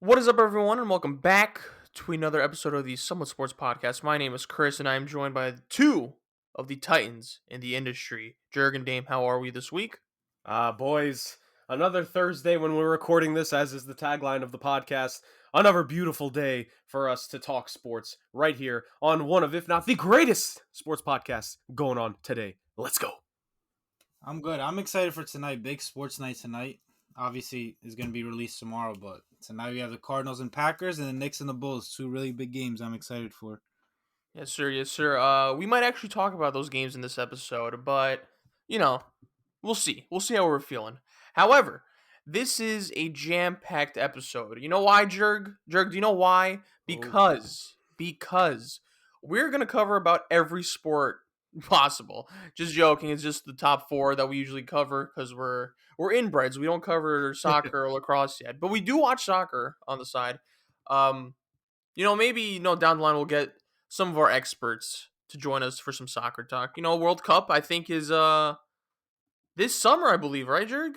What is up, everyone, and welcome back to another episode of the Somewhat Sports Podcast. My name is Chris, and I am joined by two of the titans in the industry. Jurg and Dame, how are we this week? Boys, another Thursday when we're recording this, as is the tagline of the podcast. Another beautiful day for us to talk sports right here on one of, if not the greatest sports podcasts going on today. Let's go. I'm good. I'm excited for tonight. Big sports night tonight. Obviously, is going to be released tomorrow, but tonight we have the Cardinals and Packers and the Knicks and the Bulls. Two really big games I'm excited for. Yes, sir. Yes, sir. We might actually talk about those games in this episode, but we'll see. We'll see how we're feeling. However, this is a jam-packed episode. You know why, Jurg? Jurg, do you know why? Oh. Because we're gonna cover about every sport possible. Just joking. It's just the top four that we usually cover because we're inbreds. We don't cover soccer or lacrosse yet, but we do watch soccer on the side. Um, maybe down the line we'll get some of our experts to join us for some soccer talk. World Cup I think is this summer, I believe, right, Jurg?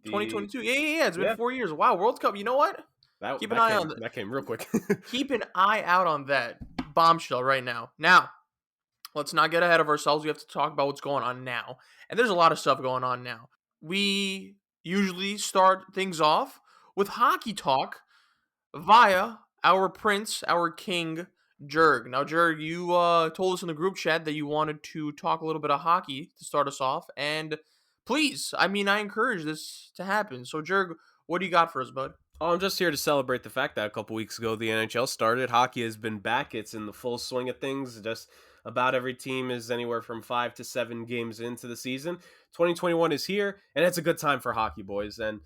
The 2022. Yeah. It's been yeah 4 years. Wow, World Cup. You know what? that Keep an that eye came on that came real quick. keep an eye out on that bombshell right now. Now, let's not get ahead of ourselves. We have to talk about what's going on now. And there's a lot of stuff going on now. We usually start things off with hockey talk via our prince, our king, Jurg. Now, Jurg, you told us in the group chat that you wanted to talk a little bit of hockey to start us off. And please, I encourage this to happen. So, Jurg, what do you got for us, bud? Oh, I'm just here to celebrate the fact that a couple weeks ago the NHL started. Hockey has been back. It's in the full swing of things. Just about every team is anywhere from 5 to 7 games into the season. 2021 is here, and it's a good time for hockey, boys. And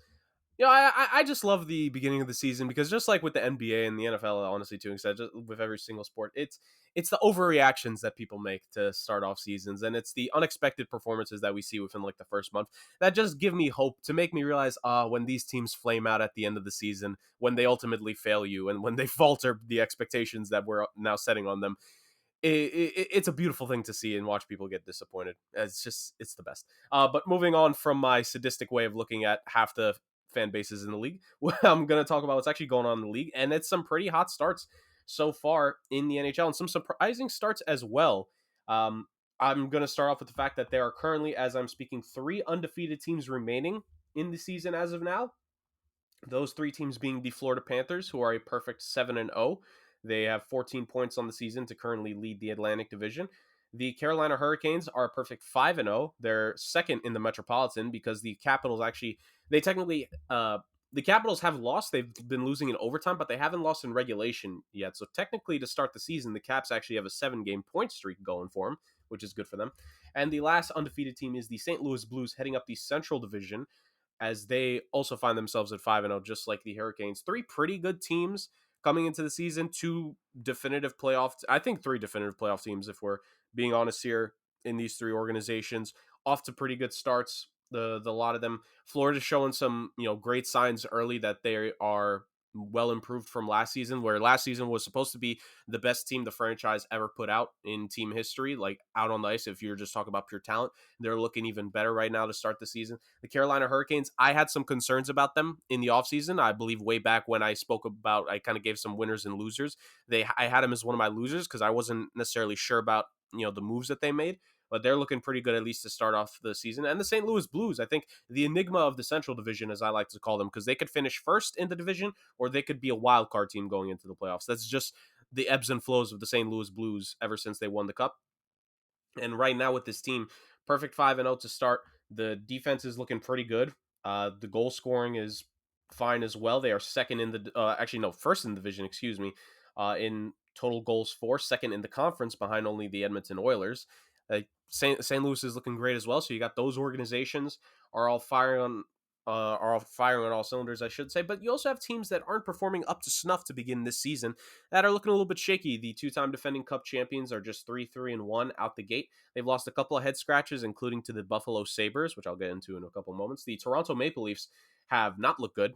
I just love the beginning of the season because just like with the NBA and the NFL, honestly, to extent, just with every single sport, it's the overreactions that people make to start off seasons, and it's the unexpected performances that we see within like the first month that just give me hope to make me realize, when these teams flame out at the end of the season, when they ultimately fail you, and when they falter the expectations that we're now setting on them. It's a beautiful thing to see and watch people get disappointed. It's the best. But moving on from my sadistic way of looking at half the fan bases in the league, I'm going to talk about what's actually going on in the league, and it's some pretty hot starts so far in the NHL and some surprising starts as well. I'm going to start off with the fact that there are currently, as I'm speaking, 3 undefeated teams remaining in the season as of now. Those 3 teams being the Florida Panthers, who are a perfect 7-0. They have 14 points on the season to currently lead the Atlantic Division. The Carolina Hurricanes are a perfect 5-0. They're second in the Metropolitan because the Capitals actually, they technically, the Capitals have lost. They've been losing in overtime, but they haven't lost in regulation yet. So technically, to start the season, the Caps actually have a 7-game point streak going for them, which is good for them. And the last undefeated team is the St. Louis Blues, heading up the Central Division, as they also find themselves at 5-0, just like the Hurricanes. 3 pretty good teams coming into the season. 2 definitive playoff, I think 3 definitive playoff teams, if we're being honest here, in these 3 organizations, off to pretty good starts. The lot of them. Florida's showing some great signs early that they are well improved from last season, where last season was supposed to be the best team the franchise ever put out in team history, like out on the ice. If you're just talking about pure talent, they're looking even better right now to start the season. The Carolina Hurricanes, I had some concerns about them in the offseason. I believe way back when I spoke about, I kind of gave some winners and losers. I had them as one of my losers because I wasn't necessarily sure about the moves that they made, but they're looking pretty good, at least to start off the season. And the St. Louis Blues, I think the enigma of the Central Division, as I like to call them, because they could finish first in the division or they could be a wild card team going into the playoffs. That's just the ebbs and flows of the St. Louis Blues ever since they won the Cup. And right now with this team, perfect 5-0 to start. The defense is looking pretty good. The goal scoring is fine as well. They are second in the first in the division, excuse me, in total goals for, second in the conference behind only the Edmonton Oilers. St. Louis is looking great as well. So you got those organizations are all firing on all cylinders, I should say. But you also have teams that aren't performing up to snuff to begin this season that are looking a little bit shaky. The 2-time defending Cup champions are just 3-3-1 out the gate. They've lost a couple of head scratches, including to the Buffalo Sabres, which I'll get into in a couple moments. The Toronto Maple Leafs have not looked good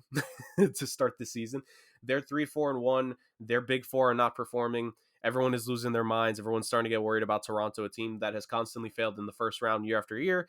to start the season. They're 3-4-1. Their big four are not performing. Everyone is losing their minds. Everyone's starting to get worried about Toronto, a team that has constantly failed in the first round year after year,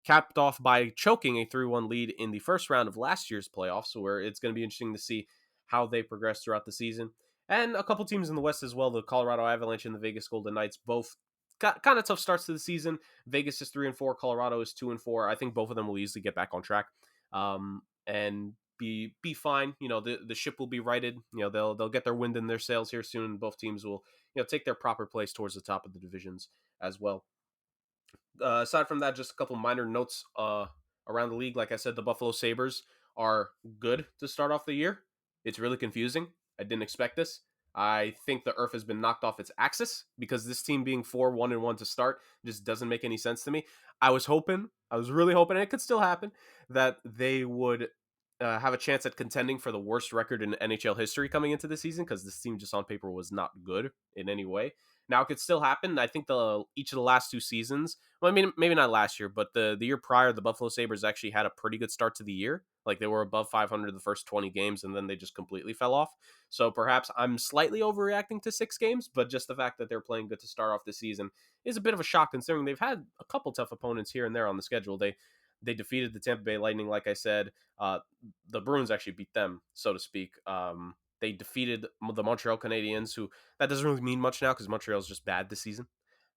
capped off by choking a 3-1 lead in the first round of last year's playoffs, where it's going to be interesting to see how they progress throughout the season. And a couple teams in the West as well, the Colorado Avalanche and the Vegas Golden Knights, both got kind of tough starts to the season. Vegas is 3-4, Colorado is 2-4. I think both of them will easily get back on track, and be fine. The ship will be righted. They'll get their wind in their sails here soon. And both teams will take their proper place towards the top of the divisions as well. Aside from that, just a couple minor notes around the league. Like I said, the Buffalo Sabres are good to start off the year. It's really confusing. I didn't expect this. I think the earth has been knocked off its axis because this team being 4-1-1 to start just doesn't make any sense to me. I was really hoping, and it could still happen, that they would have a chance at contending for the worst record in NHL history coming into the season, because this team just on paper was not good in any way. Now, it could still happen. I think each of the last two seasons, well, I mean, maybe not last year, but the year prior, the Buffalo Sabres actually had a pretty good start to the year. Like, they were above 500 the first 20 games, and then they just completely fell off. So perhaps I'm slightly overreacting to 6 games, but just the fact that they're playing good to start off the season is a bit of a shock, considering they've had a couple tough opponents here and there on the schedule. They defeated the Tampa Bay Lightning, like I said. The Bruins actually beat them, so to speak. They defeated the Montreal Canadiens, who that doesn't really mean much now because Montreal is just bad this season.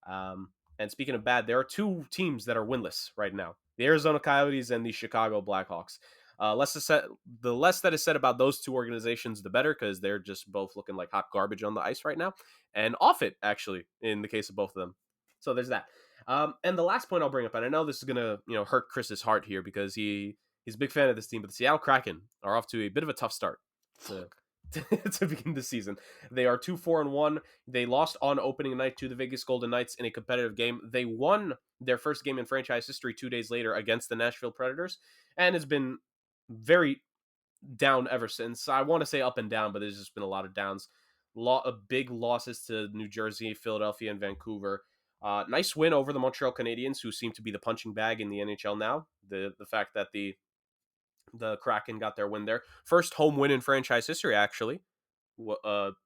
And speaking of bad, there are 2 teams that are winless right now: the Arizona Coyotes and the Chicago Blackhawks. The less that is said about those 2 organizations, the better, because they're just both looking like hot garbage on the ice right now, and off it, actually, in the case of both of them. So there's that. And the last point I'll bring up, and I know this is gonna hurt Chris's heart here because he's a big fan of this team, but the Seattle Kraken are off to a bit of a tough start to begin the season. They are 2-4-1. They lost on opening night to the Vegas Golden Knights in a competitive game. They won their first game in franchise history 2 days later against the Nashville Predators, and has been very down ever since. I want to say up and down, but there's just been a lot of downs. Big losses to New Jersey, Philadelphia, and Vancouver. Nice win over the Montreal Canadiens, who seem to be the punching bag in the NHL now. The fact that the Kraken got their win there. First home win in franchise history, actually,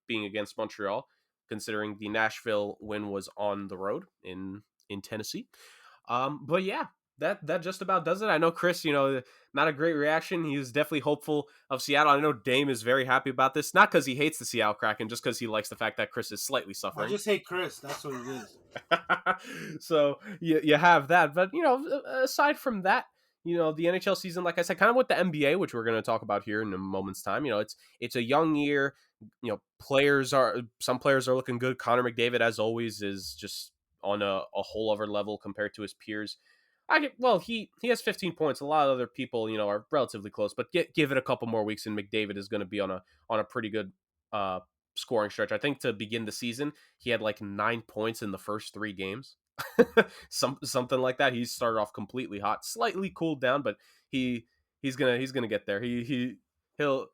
being against Montreal, considering the Nashville win was on the road in Tennessee. But yeah, that just about does it. I know Chris, not a great reaction. He is definitely hopeful of Seattle. I know Dame is very happy about this, not because he hates the Seattle Kraken, just because he likes the fact that Chris is slightly suffering. I just hate Chris. That's what it is. So you have that. But, aside from that, the NHL season, like I said, kind of with the NBA, which we're going to talk about here in a moment's time, it's a young year. Some players are looking good. Connor McDavid, as always, is just on a whole other level compared to his peers. He has 15 points. A lot of other people, are relatively close, but give it a couple more weeks, and McDavid is going to be on a pretty good scoring stretch. I think to begin the season, he had like 9 points in the first 3 games, something like that. He started off completely hot, slightly cooled down, but he's gonna get there. He'll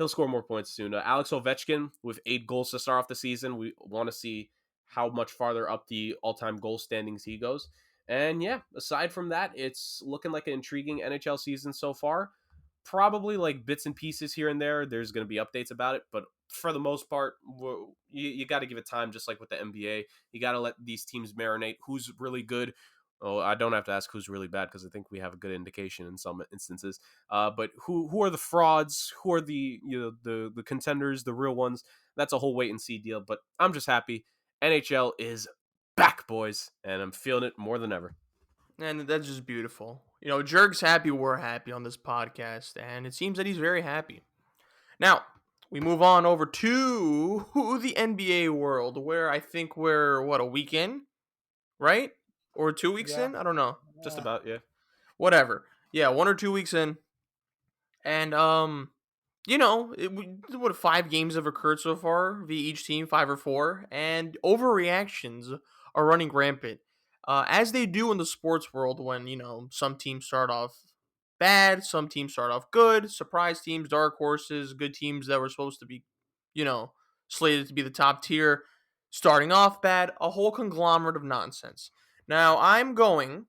score more points soon. Alex Ovechkin with 8 goals to start off the season. We want to see how much farther up the all-time goal standings he goes. And yeah, aside from that, it's looking like an intriguing NHL season so far. Probably like bits and pieces here and there. There's going to be updates about it, but for the most part, you got to give it time, just like with the NBA. You got to let these teams marinate. Who's really good? Oh, I don't have to ask who's really bad because I think we have a good indication in some instances. But who are the frauds? Who are the the contenders, the real ones? That's a whole wait and see deal. But I'm just happy NHL is back, boys, and I'm feeling it more than ever. And that's just beautiful. Jurg's happy, we're happy on this podcast, and it seems that he's very happy. Now, we move on over to the NBA world, where I think we're, a week in? Right? Or 2 weeks in? I don't know. Just about, yeah. Whatever. Yeah, 1 or 2 weeks in. And, 5 games have occurred so far via each team, 5 or 4, and overreactions are running rampant. As they do in the sports world when, some teams start off bad, some teams start off good, surprise teams, dark horses, good teams that were supposed to be, slated to be the top tier, starting off bad, a whole conglomerate of nonsense. Now, I'm going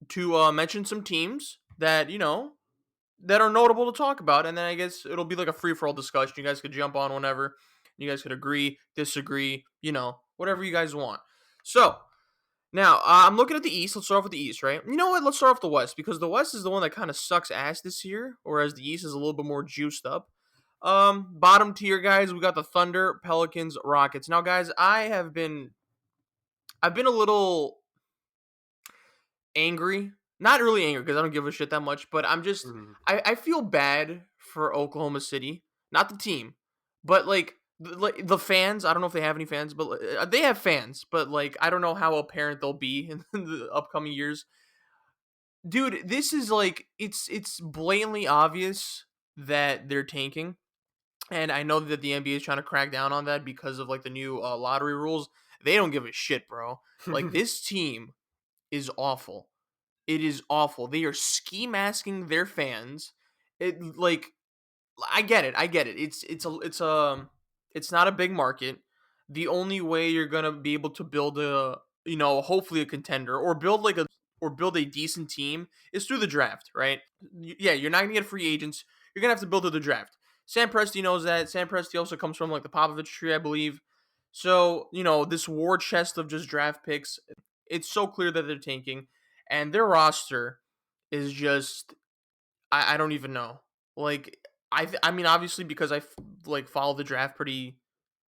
to mention some teams that, that are notable to talk about, and then I guess it'll be like a free-for-all discussion. You guys could jump on whenever. You guys could agree, disagree, whatever you guys want. So, now, I'm looking at the East. Let's start off with the East, right? You know what? Let's start off the West, because the West is the one that kind of sucks ass this year, whereas the East is a little bit more juiced up. Bottom tier guys, we got the Thunder, Pelicans, Rockets. Now, guys, I've been a little angry. Not really angry because I don't give a shit that much, but Mhm. I feel bad for Oklahoma City, not the team, but like the fans. I don't know if they have any fans, but they have fans, but like I don't know how apparent they'll be in the upcoming years. Dude, this is like it's blatantly obvious that they're tanking. And I know that the NBA is trying to crack down on that because of like the new lottery rules. They don't give a shit, bro. Like this team is awful. It is awful. They are ski masking their fans. It like I get it. I get it. It's not a big market. The only way you're gonna be able to build a hopefully a contender or build a decent team is through the draft, right? Yeah, you're not gonna get free agents. You're gonna have to build through the draft. Sam Presti knows that. Sam Presti also comes from like the Popovich tree, I believe. So this war chest of just draft picks, it's so clear that they're tanking, and their roster is just I don't even know. Like I mean obviously because like follow the draft pretty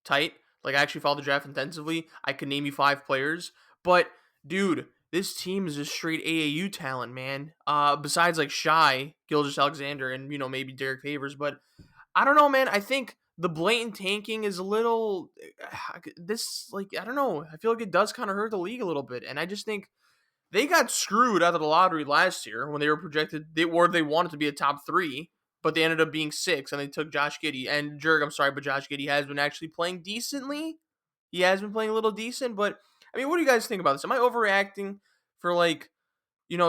tight. Like I actually follow the draft intensively. I could name you 5 players, but dude, this team is just straight AAU talent, man. Besides like Shy, Gilgis Alexander, and maybe Derek Favors, but I don't know, man. I think the blatant tanking is a little this like I don't know. I feel like it does kind of hurt the league a little bit, and I just think they got screwed out of the lottery last year when they were projected. They wanted to be a top 3, but they ended up being 6, and they took Josh Giddey. And Jurg, I'm sorry, but Josh Giddey has been actually playing decently. He has been playing a little decent, but I mean, what do you guys think about this? Am I overreacting for like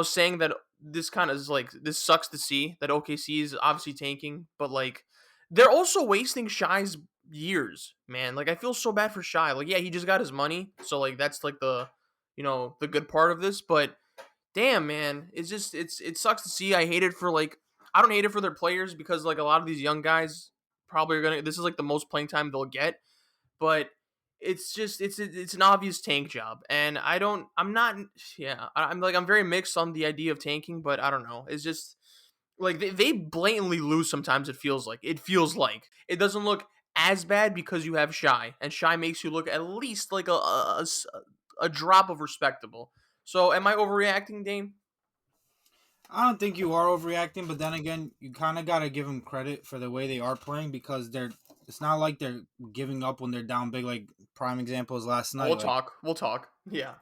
saying that this kind of is like this sucks to see that OKC is obviously tanking, but like they're also wasting Shy's years, man. Like I feel so bad for Shy. Like yeah, he just got his money, so like that's like the good part of this, but damn man, it sucks to see. I don't hate it for their players because like a lot of these young guys probably are gonna this is like the most playing time they'll get, but it's just it's an obvious tank job, and I'm not yeah I'm very mixed on the idea of tanking, but I don't know, it's just like they blatantly lose sometimes. It feels like it doesn't look as bad because you have Shy, and Shy makes you look at least like a drop of respectable. So am I overreacting, Dame? I don't think you are overreacting, but then again, you kind of got to give them credit for the way they are playing because they're. It's not like they're giving up when they're down big. Like prime example is last night. We'll talk. Yeah.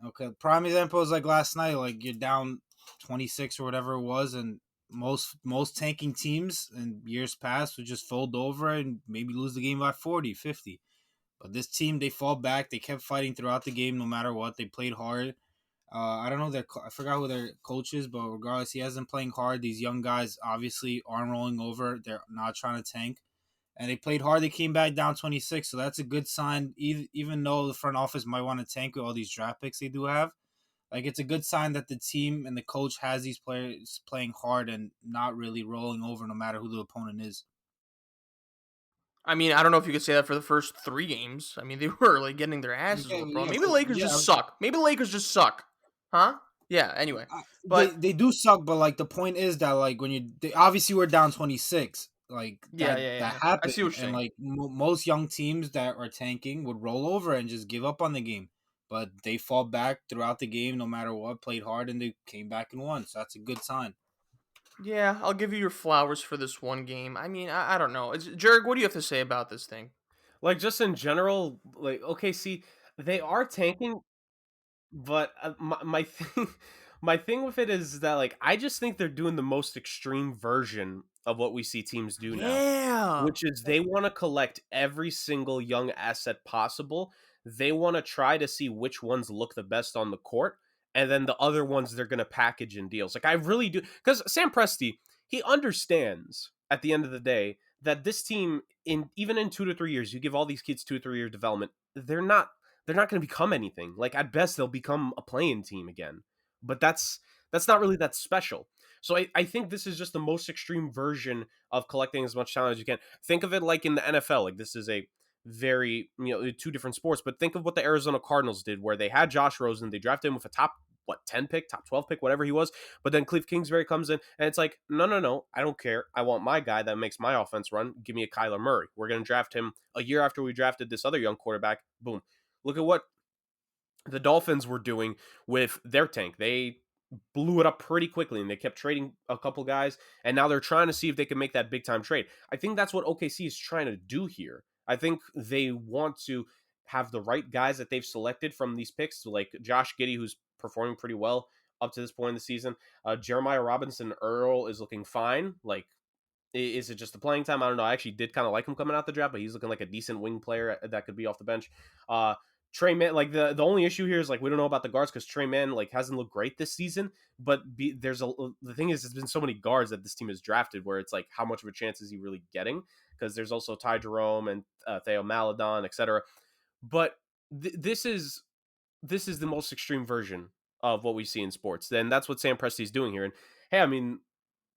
Okay, prime example is like last night. Like you're down 26 or whatever it was, and most tanking teams in years past would just fold over and maybe lose the game by 40, 50. But this team, they fall back. They kept fighting throughout the game, no matter what. They played hard. I don't know I forgot who their coach is, but regardless, he has them playing hard. These young guys obviously aren't rolling over. They're not trying to tank, and they played hard. They came back down 26, so that's a good sign. Even though the front office might want to tank with all these draft picks they do have, like it's a good sign that the team and the coach has these players playing hard and not really rolling over, no matter who the opponent is. I mean, I don't know if you could say that for the first 3 games. I mean, they were like getting their asses Yeah, whooped, bro. yeah, Maybe the Lakers yeah. just suck. Maybe the Lakers just suck. Huh? Yeah. Anyway, They but they do suck, but like the point is that like when they obviously we're down 26, like yeah, that yeah, that yeah. I happened, see what you're and saying. like most young teams that are tanking would roll over and just give up on the game, but they fall back throughout the game no matter what, played hard, and they came back and won. So that's a good sign. Yeah, I'll give you your flowers for this one game. I mean, I don't know. Jurg, what do you have to say about this thing? Like just in general, like okay, see, they are tanking, but my thing, my thing with it is that like I just think they're doing the most extreme version of what we see teams do now, Yeah. which is they want to collect every single young asset possible. They want to try to see which ones look the best on the court, and then the other ones they're going to package in deals. Like I really do, because Sam Presti, he understands at the end of the day that this team, in even in 2 to 3 years, you give all these kids 2 to 3 year development, they're not going to become anything. Like at best, they'll become a playing team again. But that's not really that special. So I think this is just the most extreme version of collecting as much talent as you can. Think of it like in the NFL. Like this is a very 2 different sports, but think of what the Arizona Cardinals did, where they had Josh Rosen, they drafted him with a top 10 pick, top 12 pick, whatever he was. But then Cliff Kingsbury comes in, and it's like, no, I don't care. I want my guy that makes my offense run. Give me a Kyler Murray. We're going to draft him a year after we drafted this other young quarterback. Boom. Look at what the Dolphins were doing with their tank. They blew it up pretty quickly, and they kept trading a couple guys, and now they're trying to see if they can make that big time trade. I think that's what OKC is trying to do here. I think they want to have the right guys that they've selected from these picks, like Josh Giddey, who's performing pretty well up to this point in the season. Jeremiah Robinson Earl is looking fine. Like, is it just the playing time? I don't know. I actually did kind of like him coming out the draft, but he's looking like a decent wing player that could be off the bench. Trey Mann, like the only issue here is like we don't know about the guards because Trey Mann like hasn't looked great this season. But the thing is, there's been so many guards that this team has drafted where it's like how much of a chance is he really getting? Because there's also Ty Jerome and Theo Maledon, etc. But this is the most extreme version of what we see in sports. Then that's what Sam Presti's doing here. And hey, I mean,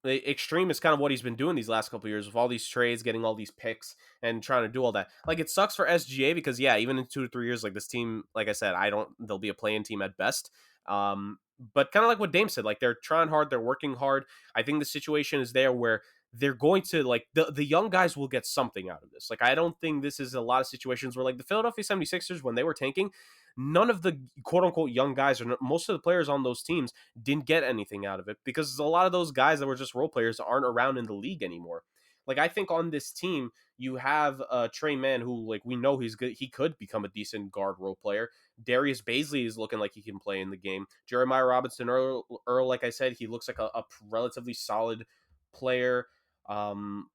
the extreme is kind of what he's been doing these last couple of years with all these trades, getting all these picks, and trying to do all that. Like, it sucks for SGA because, yeah, even in 2 to 3 years, like this team, like I said, they'll be a play-in team at best. But kind of like what Dame said, like they're trying hard, they're working hard. I think the situation is there where they're going to like the young guys will get something out of this. Like, I don't think this is a lot of situations where like the Philadelphia 76ers, when they were tanking, none of the quote unquote young guys or most of the players on those teams didn't get anything out of it because a lot of those guys that were just role players aren't around in the league anymore. Like, I think on this team, you have Trey Mann, who, like, we know he's good. He could become a decent guard role player. Darius Baisley is looking like he can play in the game. Jeremiah Robinson Earl, like I said, he looks like a relatively solid player. Not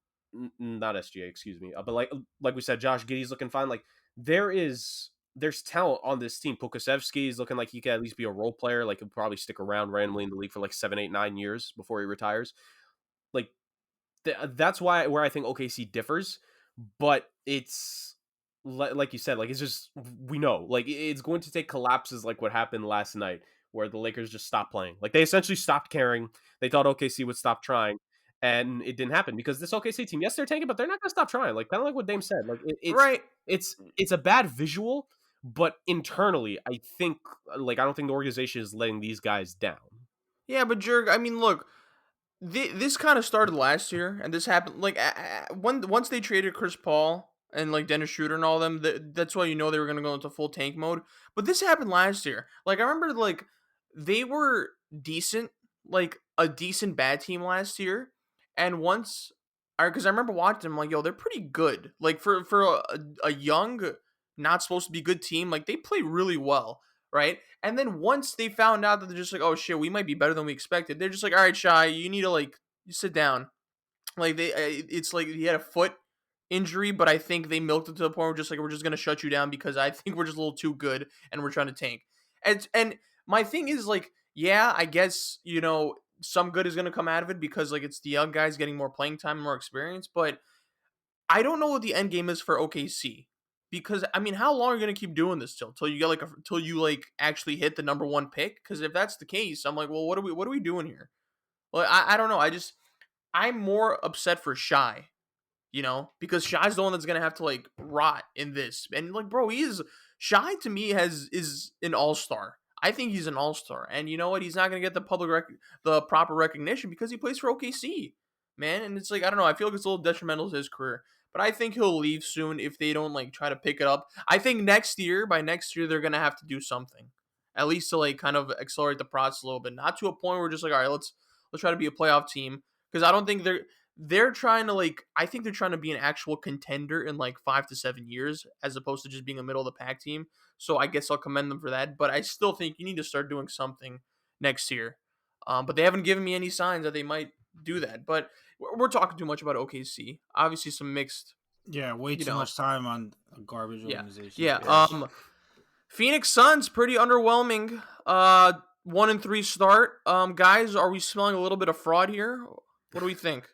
SGA, excuse me. But like we said, Josh Giddey's looking fine. Like, there's talent on this team. Pokasevsky is looking like he could at least be a role player. Like, he'll probably stick around randomly in the league for like 7, 8, 9 years before he retires. Like, that's where I think OKC differs. But it's like you said, like, it's just, we know, like, it's going to take collapses like what happened last night where the Lakers just stopped playing. Like, they essentially stopped caring. They thought OKC would stop trying. And it didn't happen because this OKC team, yes, they're tanking, but they're not going to stop trying. Like, kind of like what Dame said. Like, Right. it's a bad visual, but internally, I think, like, I don't think the organization is letting these guys down. Yeah, but Jurg, I mean, look, this kind of started last year, and this happened like once they traded Chris Paul and like Dennis Schroeder and all them. That's why you know they were gonna go into full tank mode. But this happened last year. Like, I remember, like, they were decent, like a decent bad team last year, and once, because I remember watching them, like, yo, they're pretty good. Like, for a young, not supposed to be good team, like, they play really well, right? And then once they found out that they're just like, oh shit, we might be better than we expected, they're just like, all right, Shy, you need to, like, you sit down. Like, it's like he had a foot injury, but I think they milked it to the point where just like, we're just gonna shut you down because I think we're just a little too good and we're trying to tank. And my thing is, like, yeah, I guess, some good is gonna come out of it because, like, it's the young guys getting more playing time and more experience, but I don't know what the end game is for OKC. Because, I mean, how long are you gonna keep doing this till you get like till you like actually hit the number 1 pick? Because if that's the case, I'm like, well, what are we doing here? Well, I don't know. I'm more upset for Shy, because Shy's the one that's gonna have to like rot in this. And, like, bro, Shy to me is an all-star. I think he's an all-star, and you know what? He's not gonna get the proper recognition because he plays for OKC, man. And it's like, I don't know. I feel like it's a little detrimental to his career. But I think he'll leave soon if they don't like try to pick it up. I think by next year, they're gonna have to do something, at least to like kind of accelerate the process a little bit. Not to a point where we're just like, all right, let's try to be a playoff team, because I don't think they're trying to like. I think they're trying to be an actual contender in like 5 to 7 years, as opposed to just being a middle of the pack team. So I guess I'll commend them for that. But I still think you need to start doing something next year. But they haven't given me any signs that they might do that. But we're talking too much about OKC. Obviously, some mixed. Yeah, way too much time on a garbage organization. Yeah. Phoenix Suns, pretty underwhelming. 1-3 start. Guys, are we smelling a little bit of fraud here? What do we think?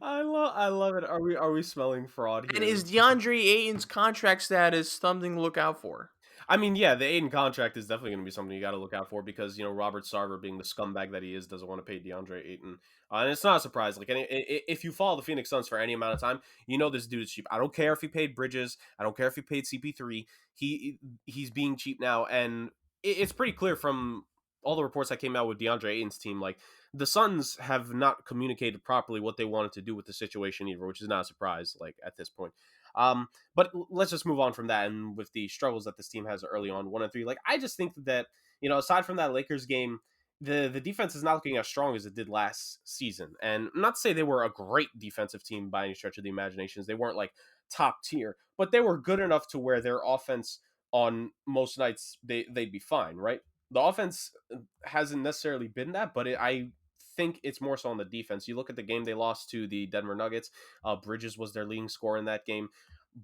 I love it. Are we smelling fraud here? And is DeAndre Ayton's contract status something to look out for? I mean, yeah, the Ayton contract is definitely going to be something you got to look out for because, Robert Sarver, being the scumbag that he is, doesn't want to pay DeAndre Ayton. And it's not a surprise. Like, if you follow the Phoenix Suns for any amount of time, this dude is cheap. I don't care if he paid Bridges. I don't care if he paid CP3. He's being cheap now. And it's pretty clear from all the reports that came out with DeAndre Ayton's team, like the Suns have not communicated properly what they wanted to do with the situation either, which is not a surprise, like at this point. But let's just move on from that. And with the struggles that this team has early on, 1-3, like I just think that, aside from that Lakers game, the defense is not looking as strong as it did last season. And not to say they were a great defensive team by any stretch of the imaginations. They weren't like top tier, but they were good enough to where their offense on most nights they'd be fine, right? The offense hasn't necessarily been that, but I think it's more so on the defense. You look at the game they lost to the Denver Nuggets. Bridges was their leading scorer in that game.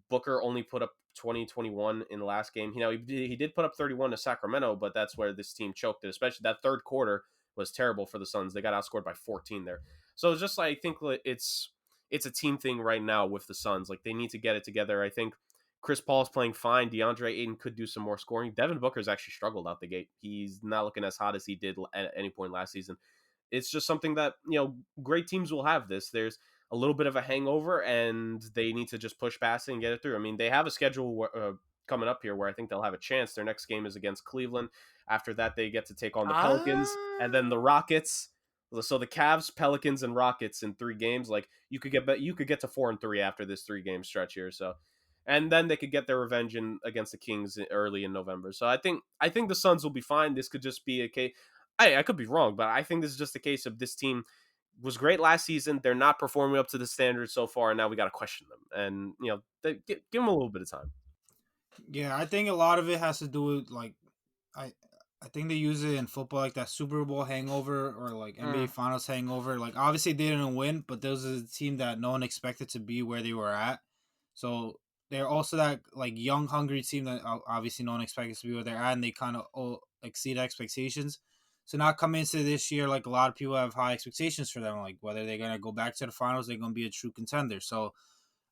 Booker only put up 21 in the last game. He did put up 31 to Sacramento, but that's where this team choked it. Especially that third quarter was terrible for the Suns. They got outscored by 14 there. So it's just like, I think it's a team thing right now with the Suns. Like they need to get it together. I think Chris Paul's playing fine. DeAndre Ayton could do some more scoring. Devin Booker's actually struggled out the gate. He's not looking as hot as he did at any point last season. It's just something that, great teams will have this. There's a little bit of a hangover, and they need to just push past it and get it through. I mean, they have a schedule coming up here where I think they'll have a chance. Their next game is against Cleveland. After that, they get to take on the Pelicans and then the Rockets. So the Cavs, Pelicans, and Rockets in 3 games. Like you could get to 4-3 after this 3-game stretch here. So, and then they could get their revenge against the Kings early in November. So I think the Suns will be fine. This could just be a case. I could be wrong, but I think this is just a case of this team was great last season. They're not performing up to the standards so far, and now we got to question them. And give them a little bit of time. Yeah, I think a lot of it has to do with I think they use it in football like that Super Bowl hangover or like NBA Finals hangover. Like obviously they didn't win, but there was a team that no one expected to be where they were at. So they're also that like young, hungry team that obviously no one expected to be where they're at, and they kind of exceed expectations. So now coming into this year, like a lot of people have high expectations for them, like whether they're gonna go back to the finals, they're gonna be a true contender. So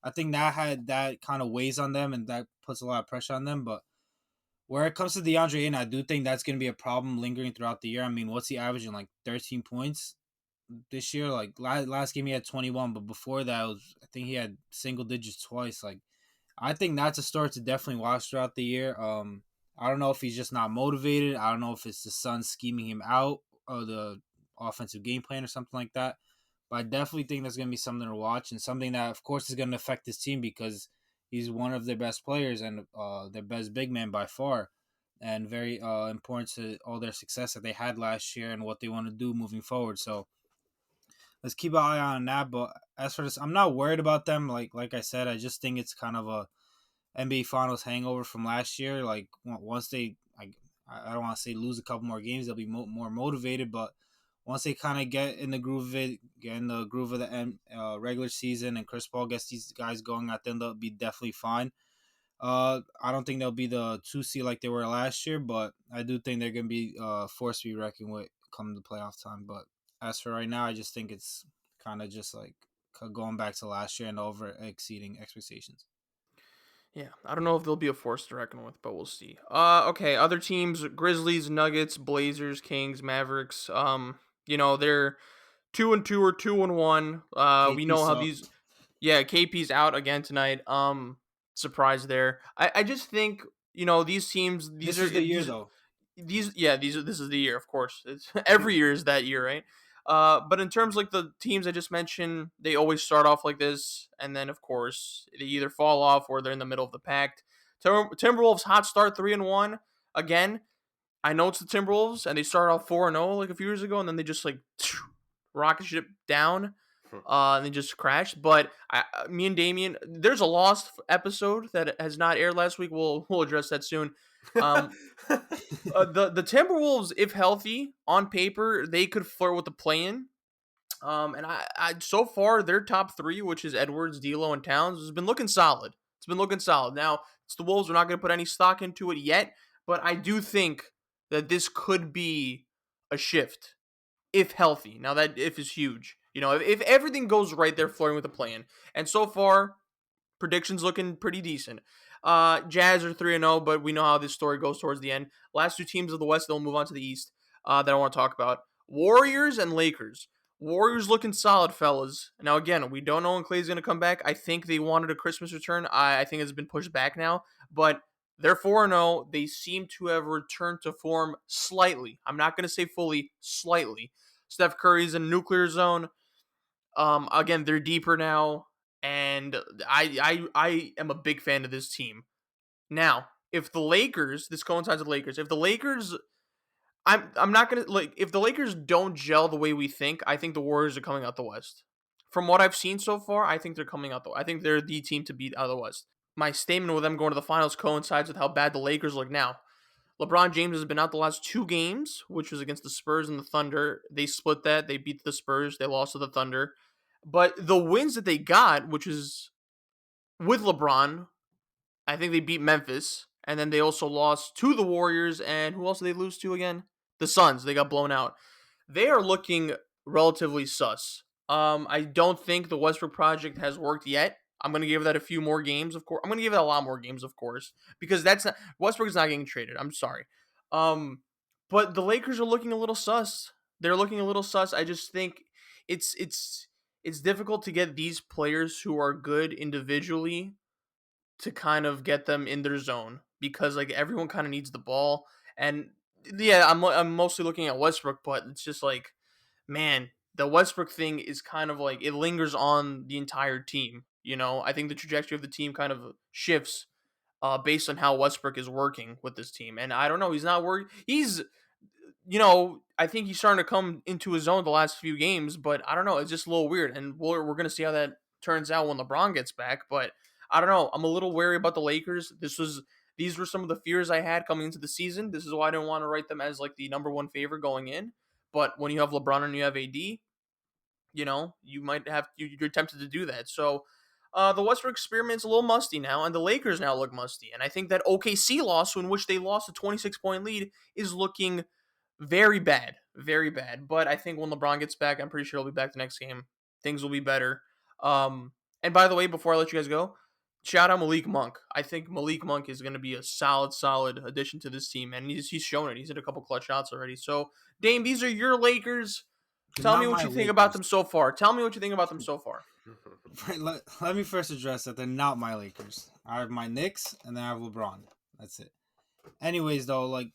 I think that kind of weighs on them, and that puts a lot of pressure on them. But where it comes to DeAndre Ayton, I do think that's going to be a problem lingering throughout the year. I mean, what's he averaging? Like 13 points this year? Like last game he had 21, but before that, I think he had single digits twice. Like, I think that's a story to definitely watch throughout the year. I don't know if he's just not motivated. I don't know if it's the Suns scheming him out or the offensive game plan or something like that. But I definitely think there's going to be something to watch and something that, of course, is going to affect this team because he's one of their best players and their best big man by far, and very important to all their success that they had last year and what they want to do moving forward. So let's keep an eye on that. But as for this, I'm not worried about them. Like I said, I just think it's kind of a NBA Finals hangover from last year. Like once they, I don't want to say lose a couple more games, they'll be more motivated. But once they kind of get in the groove of it, get in the groove of the regular season, and Chris Paul gets these guys going, I think they'll be definitely fine. I don't think they'll be the 2 seed like they were last year, but I do think they're going to be forced to be reckoned with come the playoff time. But as for right now, I just think it's kind of just like going back to last year and over exceeding expectations. Yeah, I don't know if they'll be a force to reckon with, but we'll see. Okay, other teams: Grizzlies, Nuggets, Blazers, Kings, Mavericks. They're 2-2 or 2-1. We know how these. Yeah, KP's out again tonight. Surprise there. I just think these teams. This is the year though. This is the year, of course. It's every year is that year, right? But in terms like the teams I just mentioned, they always start off like this, and then of course they either fall off or they're in the middle of the pack. Timberwolves hot start 3-1 again. I know it's the Timberwolves, and they started off 4-0 like a few years ago, and then they just like rocket ship down, and they just crashed. But me and Damien, there's a lost episode that has not aired last week. We'll address that soon. The Timberwolves, if healthy, on paper, they could flirt with the play-in. And I so far their top 3, which is Edwards, D'Lo, and Towns, has been looking solid. It's been looking solid. Now it's the Wolves. We're not going to put any stock into it yet, but I do think that this could be a shift if healthy. Now that if is huge. If everything goes right, they're flirting with the play-in. And so far, predictions looking pretty decent. Jazz are 3-0, but we know how this story goes towards the end. Last 2 teams of the West, they'll move on to the East that I want to talk about. Warriors and Lakers. Warriors looking solid, fellas. Now, again, we don't know when Clay's going to come back. I think they wanted a Christmas return. I think it's been pushed back now. But They're 4-0. They seem to have returned to form slightly. I'm not going to say fully, slightly. Steph Curry's in nuclear zone. Again, they're deeper now, and I am a big fan of this team. Now, if the Lakers, this coincides with Lakers. If the Lakers, I'm not gonna like if the Lakers don't gel the way we think. I think the Warriors are coming out the West. From what I've seen so far, I think they're coming out I think they're the team to beat out of the West. My statement with them going to the finals coincides with how bad the Lakers look now. LeBron James has been out the last 2 games, which was against the Spurs and the Thunder. They split that. They beat the Spurs. They lost to the Thunder. But the wins that they got, which is with LeBron, I think they beat Memphis. And then they also lost to the Warriors. And who else did they lose to again? The Suns. They got blown out. They are looking relatively sus. I don't think the Westbrook project has worked yet. I'm going to give that a few more games, of course. I'm going to give it a lot more games, of course, because that's not Westbrook's not getting traded. I'm sorry. But the Lakers are looking a little sus. They're looking a little sus. I just think it's difficult to get these players who are good individually to kind of get them in their zone because like everyone kind of needs the ball. And yeah, I'm mostly looking at Westbrook, but it's just like, man, the Westbrook thing is kind of like it lingers on the entire team. I think the trajectory of the team kind of shifts based on how Westbrook is working with this team. And I don't know, he's not working. I think he's starting to come into his own the last few games, but I don't know. It's just a little weird. And we're going to see how that turns out when LeBron gets back. But I don't know. I'm a little wary about the Lakers. These were some of the fears I had coming into the season. This is why I didn't want to write them as like the number one favorite going in. But when you have LeBron and you have AD, you might have you're tempted to do that. So the Westbrook experiment's a little musty now, and the Lakers now look musty. And I think that OKC loss, in which they lost a 26-point lead, is looking very bad, very bad. But I think when LeBron gets back, I'm pretty sure he'll be back the next game. Things will be better. And by the way, before I let you guys go, shout out Malik Monk. I think Malik Monk is going to be a solid addition to this team, and he's shown it. He's hit a couple clutch shots already. So, Dame, these are your Lakers. Tell me Not what my you think about Lakers. them so far. Tell me what you think about them so far. Let me first address that they're not my Lakers. I have my Knicks, and then I have LeBron. That's it. Anyways, though, like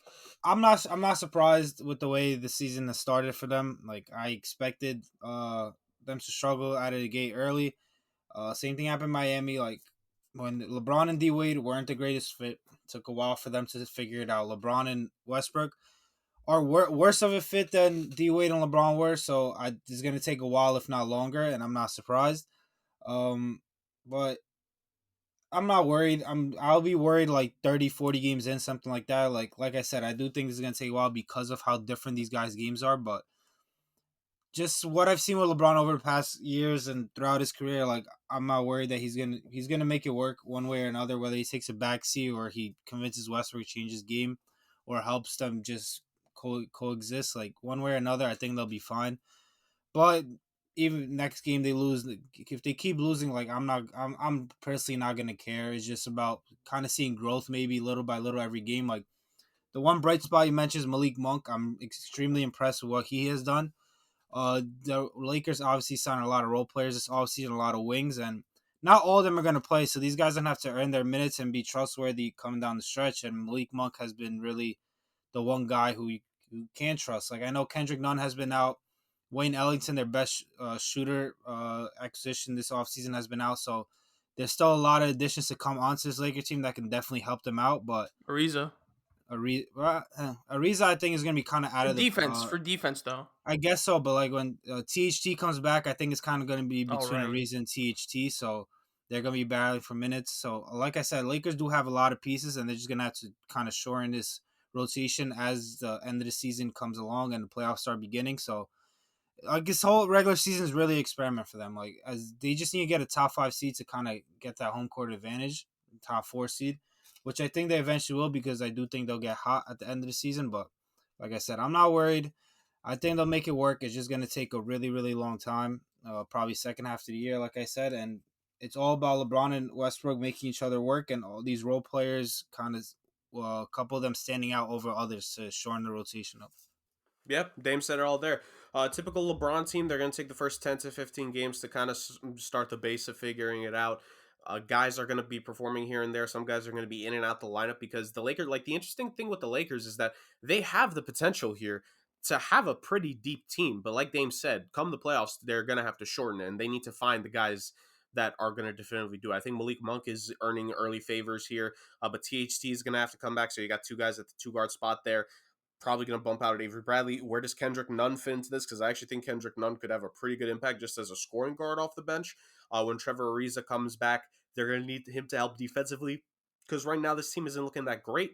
I'm not surprised with the way the season has started for them. Like I expected them to struggle out of the gate early. Same thing happened in Miami. Like when LeBron and D Wade weren't the greatest fit, took a while for them to figure it out. LeBron and Westbrook are worse of a fit than D Wade and LeBron were, so it's gonna take a while, if not longer, and I'm not surprised. But I'm not worried. I'll be worried like 30, 40 games in, something like that. Like I said, I do think this is gonna take a while because of how different these guys' games are. But just what I've seen with LeBron over the past years and throughout his career, like I'm not worried that he's gonna make it work one way or another, whether he takes a backseat or he convinces Westbrook to change his game or helps them just coexist. Like one way or another, I think they'll be fine. But even next game they lose, if they keep losing, like I'm personally not gonna care. It's just about kind of seeing growth, maybe little by little every game. Like the one bright spot you mentioned is Malik Monk. I'm extremely impressed with what he has done. The Lakers obviously signed a lot of role players this offseason, a lot of wings, and not all of them are going to play. So these guys don't have to earn their minutes and be trustworthy coming down the stretch. And Malik Monk has been really the one guy who you can trust. Like I know Kendrick Nunn has been out. Wayne Ellington, their best shooter acquisition this offseason, has been out. So there's still a lot of additions to come onto this Laker team that can definitely help them out. But Ariza. Ariza, I think, is going to be kind of out For of the defense, though. I guess so, but like when THT comes back, I think it's kind of going to be Oh, between right. Ariza and THT, so they're going to be battling for minutes. So, like I said, Lakers do have a lot of pieces, and they're just going to have to kind of shore in this rotation as the end of the season comes along and the playoffs start beginning. So, like this whole regular season is really an experiment for them. Like as they just need to get a top 5 seed to kind of get that home court advantage, top 4 seed, which I think they eventually will because I do think they'll get hot at the end of the season. But like I said, I'm not worried. I think they'll make it work. It's just going to take a really, really long time, probably second half of the year, like I said. And it's all about LeBron and Westbrook making each other work and all these role players kind of, a couple of them standing out over others to shorten the rotation up. Yep, Dame said it all there. Typical LeBron team, they're going to take the first 10 to 15 games to kind of start the base of figuring it out. Guys are going to be performing here and there. Some guys are going to be in and out the lineup because the Lakers, like the interesting thing with the Lakers is that they have the potential here to have a pretty deep team. But like Dame said, come the playoffs, they're going to have to shorten it, and they need to find the guys that are going to definitively do it. I think Malik Monk is earning early favors here, but THT is going to have to come back. So you got two guys at the 2 guard spot there. Probably going to bump out at Avery Bradley. Where does Kendrick Nunn fit into this? Because I actually think Kendrick Nunn could have a pretty good impact just as a scoring guard off the bench. When Trevor Ariza comes back, they're going to need him to help defensively because right now this team isn't looking that great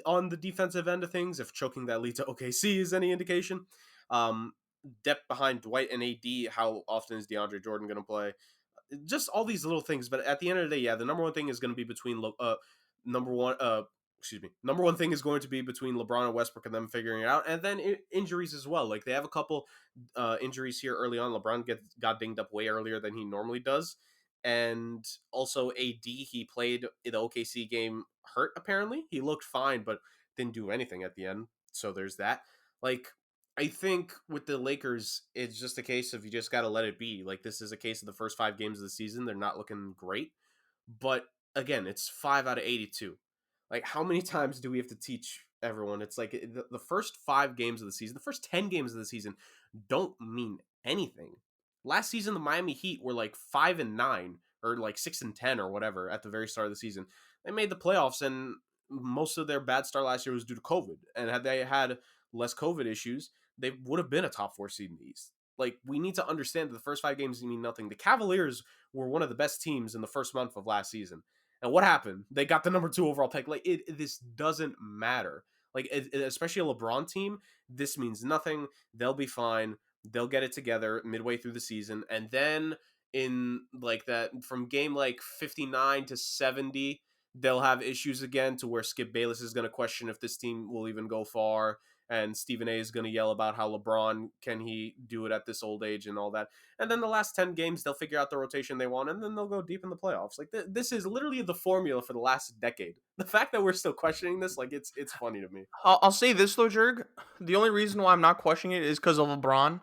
on the defensive end of things. If choking that lead to OKC is any indication, depth behind Dwight and AD. How often is DeAndre Jordan going to play? Just all these little things. But at the end of the day, yeah, the number one thing is going to be between number one thing is going to be between LeBron and Westbrook and them figuring it out, and then injuries as well. Like they have a couple injuries here early on. LeBron got dinged up way earlier than he normally does, and also AD, he played the OKC game hurt. Apparently, he looked fine, but didn't do anything at the end. So there's that. Like I think with the Lakers, it's just a case of you just got to let it be. Like this is a case of the first 5 games of the season, they're not looking great, but again, it's 5 out of 82. Like, how many times do we have to teach everyone? It's like the first 5 games of the season, the first 10 games of the season don't mean anything. Last season, the Miami Heat were like 5-9 or like 6-10 or whatever at the very start of the season. They made the playoffs, and most of their bad start last year was due to COVID. And had they had less COVID issues, they would have been a top 4 seed in the East. Like, we need to understand that the first 5 games mean nothing. The Cavaliers were one of the best teams in the first month of last season. And what happened? They got the number 2 overall pick. Like, this doesn't matter. Like, especially a LeBron team, this means nothing. They'll be fine. They'll get it together midway through the season. And then in, like, that, from game, like, 59 to 70, they'll have issues again to where Skip Bayless is going to question if this team will even go far. And Stephen A is going to yell about how LeBron, can he do it at this old age and all that. And then the last 10 games, they'll figure out the rotation they want, and then they'll go deep in the playoffs. Like, this is literally the formula for the last decade. The fact that we're still questioning this, like, it's funny to me. I'll say this, though, Jurg. The only reason why I'm not questioning it is because of LeBron.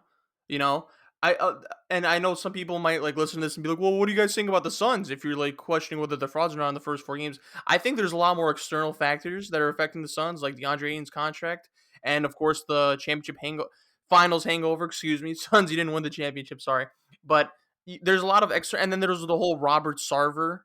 You know? And I know some people might like listen to this and be like, well, what do you guys think about the Suns if you're like questioning whether they're frauds or not in the first 4 games? I think there's a lot more external factors that are affecting the Suns, like DeAndre Ayton's contract, and of course the finals hangover. Excuse me, Suns, you didn't win the championship. Sorry, but there's a lot of extra, and then there's the whole Robert Sarver,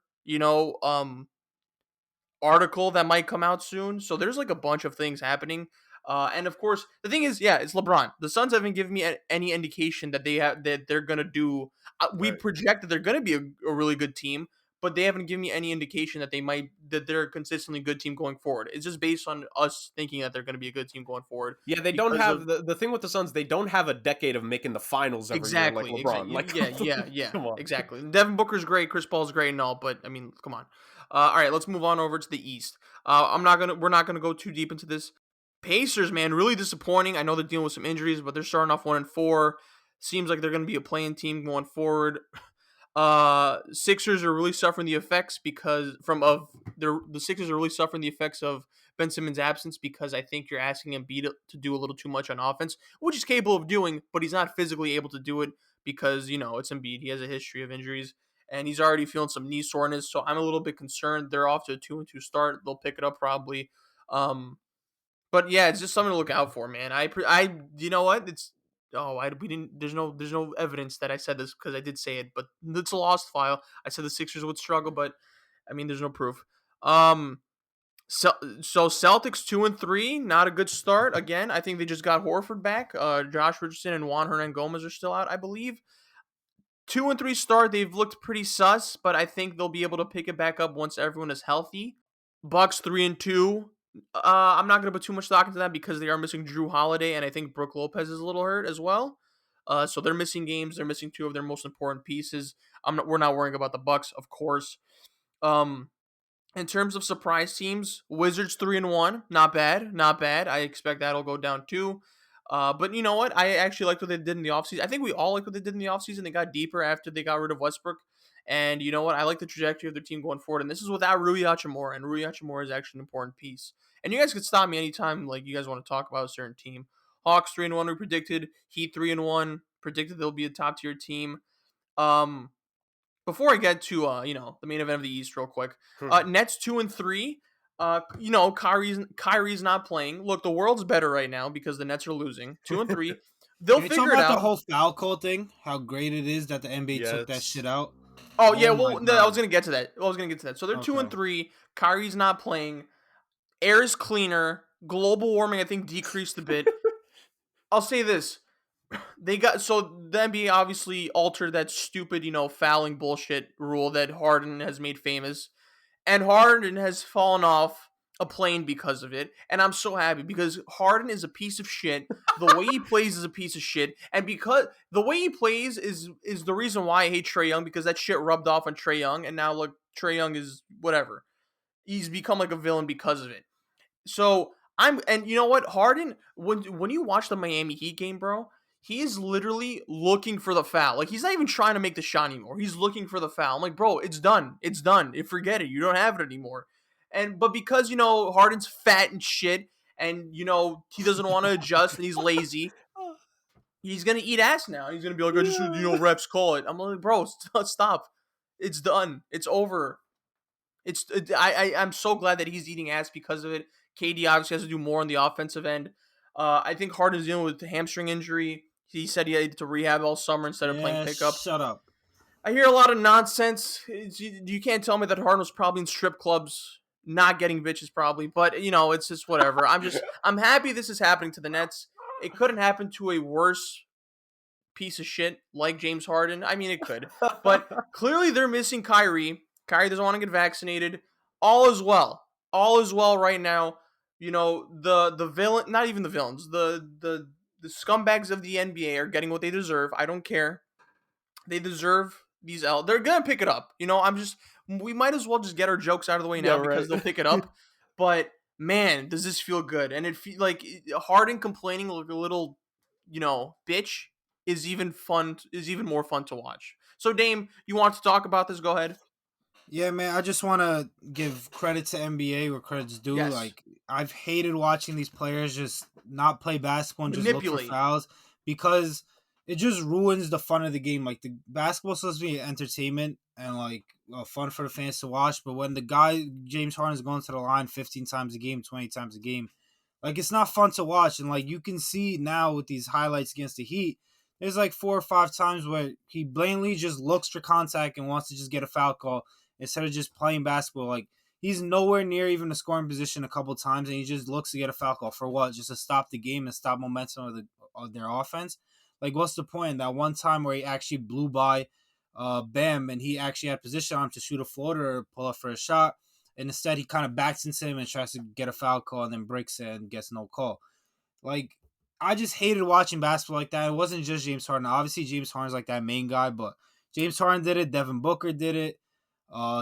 article that might come out soon. So there's like a bunch of things happening. And of course, the thing is, yeah, it's LeBron. The Suns haven't given me any indication that they're gonna do. We Right. project that they're gonna be a really good team, but they haven't given me any indication that they're a consistently good team going forward. It's just based on us thinking that they're gonna be a good team going forward. Yeah, they don't have the thing with the Suns. They don't have a decade of making the finals every year like Exactly. LeBron. Like, Yeah. come on. Exactly. Devin Booker's great. Chris Paul's great and all, but I mean, come on. All right, let's move on over to the East. We're not gonna go too deep into this. Pacers, man, really disappointing. I know they're dealing with some injuries, but they're starting off 1-4. Seems like they're gonna be a playing team going forward. Sixers are really suffering the effects the Sixers are really suffering the effects of Ben Simmons' absence because I think you're asking Embiid to do a little too much on offense, which he's capable of doing, but he's not physically able to do it because it's Embiid. He has a history of injuries, and he's already feeling some knee soreness. So I'm a little bit concerned. They're off to a 2-2 start. They'll pick it up probably. But yeah, it's just something to look out for, man. You know what? We didn't. There's no evidence that I said this because I did say it, but it's a lost file. I said the Sixers would struggle, but I mean, there's no proof. So Celtics 2-3, not a good start. Again, I think they just got Horford back. Josh Richardson and Juan Hernangomez are still out, I believe. 2-3 start. They've looked pretty sus, but I think they'll be able to pick it back up once everyone is healthy. Bucks 3-2. I'm not going to put too much stock into that because they are missing Drew Holiday, and I think Brooke Lopez is a little hurt as well. So they're missing games. They're missing 2 of their most important pieces. We're not worrying about the Bucks, of course. In terms of surprise teams, Wizards 3-1, not bad. I expect that'll go down too. But you know what? I actually liked what they did in the offseason. I think we all liked what they did in the offseason. They got deeper after they got rid of Westbrook. And you know what? I like the trajectory of their team going forward. And this is without Rui Hachimura. And Rui Hachimura is actually an important piece. And you guys can stop me anytime like you guys want to talk about a certain team. Hawks 3-1 we predicted. Heat 3-1. Predicted they'll be a top tier team. before I get to the main event of the East real quick, Nets 2-3. Kyrie's not playing. Look, the world's better right now because the Nets are losing 2-3. They'll Can you talk figure it about the out. whole foul call thing? How great it is that the NBA took that shit out. Oh yeah, my well, I God. was gonna get to that. So they're Okay. 2-3. Kyrie's not playing. Air is cleaner. Global warming, I think, decreased a bit. I'll say this: the NBA obviously altered that stupid, fouling bullshit rule that Harden has made famous, and Harden has fallen off a plane because of it. And I'm so happy because Harden is a piece of shit. The way he plays is a piece of shit, and because the way he plays is the reason why I hate Trae Young, because that shit rubbed off on Trae Young, and now look, Trae Young is whatever. He's become like a villain because of it. So and you know what, Harden, when you watch the Miami Heat game, bro, he is literally looking for the foul. Like, he's not even trying to make the shot anymore. He's looking for the foul. I'm like, bro, it's done. It's done. Forget it. You don't have it anymore. But because Harden's fat and shit, and he doesn't want to adjust, and he's lazy, he's gonna eat ass now. He's gonna be like, I just refs call it. I'm like, bro, stop. It's done. It's over. I'm so glad that he's eating ass because of it. KD obviously has to do more on the offensive end. I think Harden's dealing with the hamstring injury. He said he had to rehab all summer instead of playing pickup. Shut up. I hear a lot of nonsense. You can't tell me that Harden was probably in strip clubs, not getting bitches probably. But it's just whatever. I'm happy this is happening to the Nets. It couldn't happen to a worse piece of shit like James Harden. I mean, it could, but clearly they're missing Kyrie. Kyrie doesn't want to get vaccinated. All is well. All is well right now. The villain, not even the villains, the scumbags of the NBA are getting what they deserve. I don't care. They deserve these L. They're gonna pick it up. We might as well just get our jokes out of the way now because they'll pick it up. But man, does this feel good? And it feel like Harden complaining like a little, bitch is even more fun to watch. So Dame, you want to talk about this? Go ahead. Yeah, man, I just want to give credit to NBA where credit's due. Yes. Like, I've hated watching these players just not play basketball and just look for fouls because it just ruins the fun of the game. Like, the basketball's supposed to be entertainment and, like, fun for the fans to watch, but when the guy, James Harden, is going to the line 15 times a game, 20 times a game, like, it's not fun to watch. And, like, you can see now with these highlights against the Heat, there's, like, 4 or 5 times where he blatantly just looks for contact and wants to just get a foul call instead of just playing basketball. Like, he's nowhere near even the scoring position a couple times, and he just looks to get a foul call. For what? Just to stop the game and stop momentum of their offense? Like, what's the point? That one time where he actually blew by Bam, and he actually had position on him to shoot a floater or pull up for a shot, and instead he kind of backs into him and tries to get a foul call and then breaks it and gets no call. Like, I just hated watching basketball like that. It wasn't just James Harden. Obviously, James Harden's like that main guy, but James Harden did it. Devin Booker did it.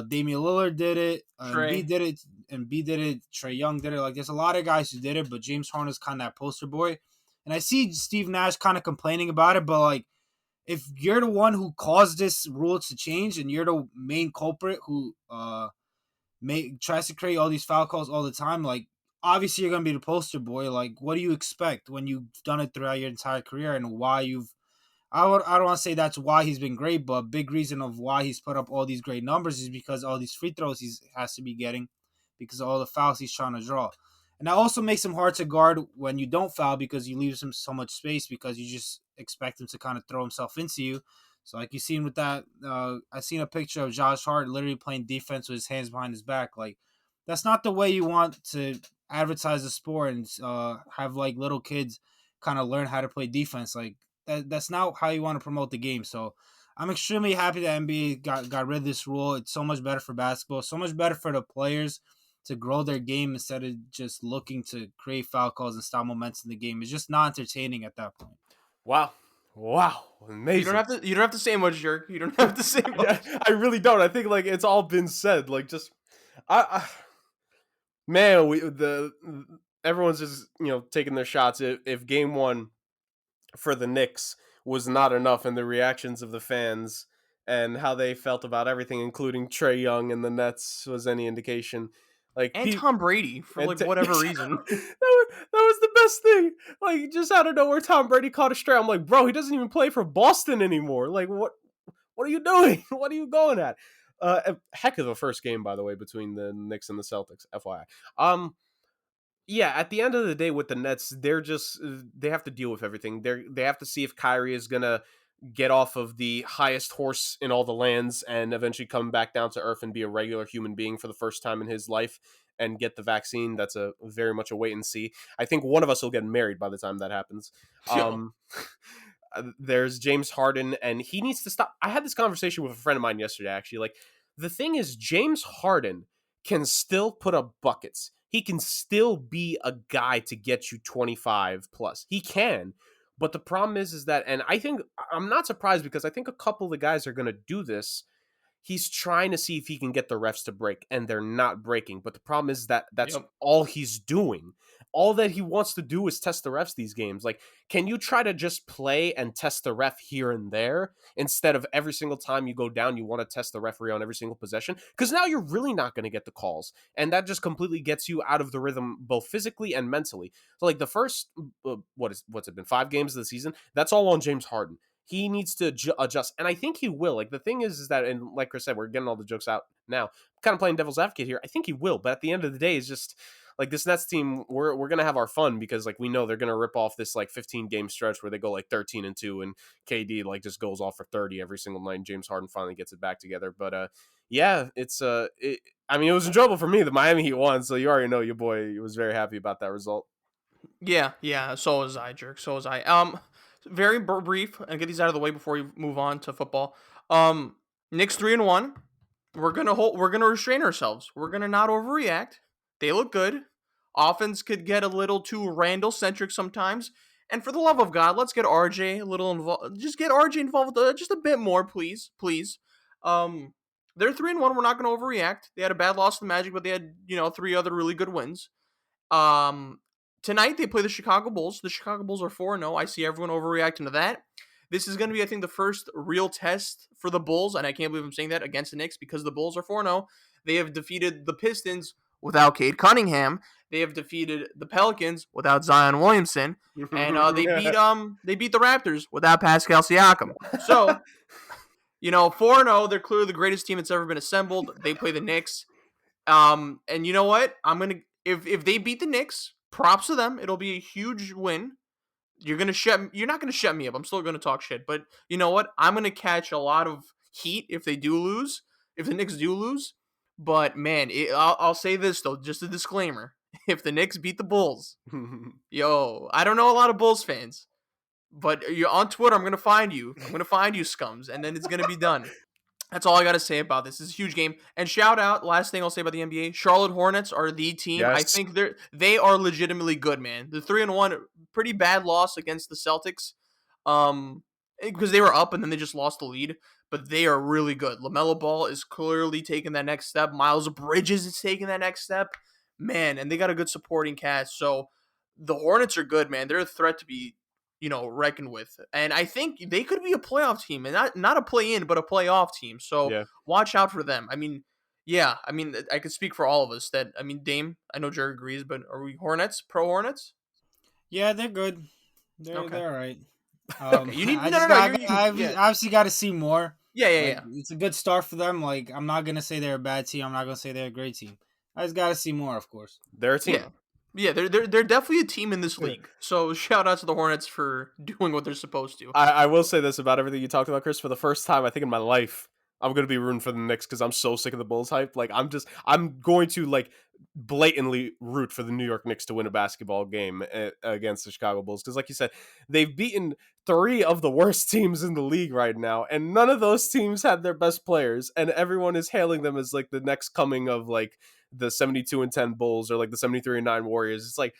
Damian Lillard did it. Embiid did it. Embiid did it. Trae Young did it. Like, there's a lot of guys who did it, but James Harden is kind of that poster boy. And I see Steve Nash kind of complaining about it, but, like, if you're the one who caused this rule to change and you're the main culprit who tries to create all these foul calls all the time, like, obviously you're going to be the poster boy. Like, what do you expect when you've done it throughout your entire career and why you've I don't want to say that's why he's been great, but a big reason of why he's put up all these great numbers is because all these free throws he has to be getting because of all the fouls he's trying to draw. And that also makes him hard to guard when you don't foul because you leave him so much space because you just expect him to kind of throw himself into you. So like you seen with that, I seen a picture of Josh Hart literally playing defense with his hands behind his back. Like, that's not the way you want to advertise the sport and have like little kids kind of learn how to play defense. Like, that's not how you want to promote the game. So I'm extremely happy that NBA got rid of this rule. It's so much better for basketball, so much better for the players to grow their game instead of just looking to create foul calls and stop momentum in the game. It's just not entertaining at that point. Wow, amazing. You don't have to say much, Jurg. You don't have to say much. Yeah, I really don't. I think like it's all been said. Like, just man, everyone's just taking their shots. If game one for the Knicks was not enough, and the reactions of the fans and how they felt about everything, including Trae Young and the Nets, was any indication. Like, Tom Brady for whatever reason. that was the best thing. Like, just out of nowhere, Tom Brady caught a stray. I'm like, bro, he doesn't even play for Boston anymore. Like, What are you doing? What are you going at? A heck of a first game, by the way, between the Knicks and the Celtics, FYI. Yeah, at the end of the day with the Nets, they have to deal with everything. They have to see if Kyrie is going to get off of the highest horse in all the lands and eventually come back down to earth and be a regular human being for the first time in his life and get the vaccine. That's a very much a wait and see. I think one of us will get married by the time that happens. Yo. There's James Harden, and he needs to stop. I had this conversation with a friend of mine yesterday, actually. Like, the thing is, James Harden can still put up buckets. He can still be a guy to get you 25 plus. He can. But the problem is that, and I think, I'm not surprised because I think a couple of the guys are going to do this. He's trying to see if he can get the refs to break, and they're not breaking. But the problem is that that's all he's doing. All that he wants to do is test the refs these games. Like, can you try to just play and test the ref here and there instead of every single time you go down, you want to test the referee on every single possession? Because now you're really not going to get the calls. And that just completely gets you out of the rhythm, both physically and mentally. So, like, the first, what's it been, 5 games of the season? That's all on James Harden. He needs to adjust, and I think he will. Like, the thing is that, and like Chris said, we're getting all the jokes out now. I'm kind of playing devil's advocate here. I think he will, but at the end of the day, it's just like this Nets team. We're gonna have our fun because like we know they're gonna rip off this like 15 game stretch where they go like 13-2, and KD like just goes off for 30 every single night. And James Harden finally gets it back together, but yeah, it's I mean, it was enjoyable for me. The Miami Heat won, so you already know your boy was very happy about that result. Yeah. So was I, Jurg. So was I. Very brief, and get these out of the way before we move on to football. Knicks 3-1. We're gonna restrain ourselves. We're gonna not overreact. They look good. Offense could get a little too Randall centric sometimes. And for the love of God, let's get RJ a little involved. Just get RJ involved just a bit more, please. They're 3-1. We're not gonna overreact. They had a bad loss to the Magic, but they had 3 other really good wins. Tonight they play the Chicago Bulls. The Chicago Bulls are 4-0. I see everyone overreacting to that. This is going to be, I think, the first real test for the Bulls, and I can't believe I'm saying that, against the Knicks, because the Bulls are 4-0. They have defeated the Pistons without Cade Cunningham. They have defeated the Pelicans without Zion Williamson, and they beat the Raptors without Pascal Siakam. So, 4-0. They're clearly the greatest team that's ever been assembled. They play the Knicks. And you know what? If they beat the Knicks, props to them. It'll be a huge win. You're not gonna shut me up. I'm still gonna talk shit. But you know what? I'm gonna catch a lot of heat if they do lose. If the Knicks do lose. But man, I'll say this though, just a disclaimer. If the Knicks beat the Bulls, I don't know a lot of Bulls fans, but you're on Twitter. I'm gonna find you. I'm gonna find you, scums, and then it's gonna be done. That's all I got to say about this. This is a huge game. And shout out, last thing I'll say about the NBA, Charlotte Hornets are the team. Yes. I think they are legitimately good, man. The 3-1, pretty bad loss against the Celtics, because they were up and then they just lost the lead. But they are really good. LaMelo Ball is clearly taking that next step. Miles Bridges is taking that next step. Man, and they got a good supporting cast. So the Hornets are good, man. They're a threat to be reckoned with. And I think they could be a playoff team, and not a play-in, but a playoff team. So Watch out for them. I mean, I could speak for all of us that, Dame, I know Jurg agrees, but are we pro Hornets? Yeah, they're good. They're all right. Okay. You need I obviously got to see more. Yeah. It's a good start for them. Like, I'm not going to say they're a bad team. I'm not going to say they're a great team. I just got to see more, of course. They're a team. Yeah, they're definitely a team in this league. So shout out to the Hornets for doing what they're supposed to. I will say this about everything you talked about, Chris. For the first time, I think in my life, I'm going to be rooting for the Knicks because I'm so sick of the Bulls hype. Like, I'm going to like blatantly root for the New York Knicks to win a basketball game against the Chicago Bulls. Because like you said, they've beaten 3 of the worst teams in the league right now. And none of those teams had their best players. And everyone is hailing them as like the next coming of like the 72-10 Bulls or like the 73-9 Warriors. It's like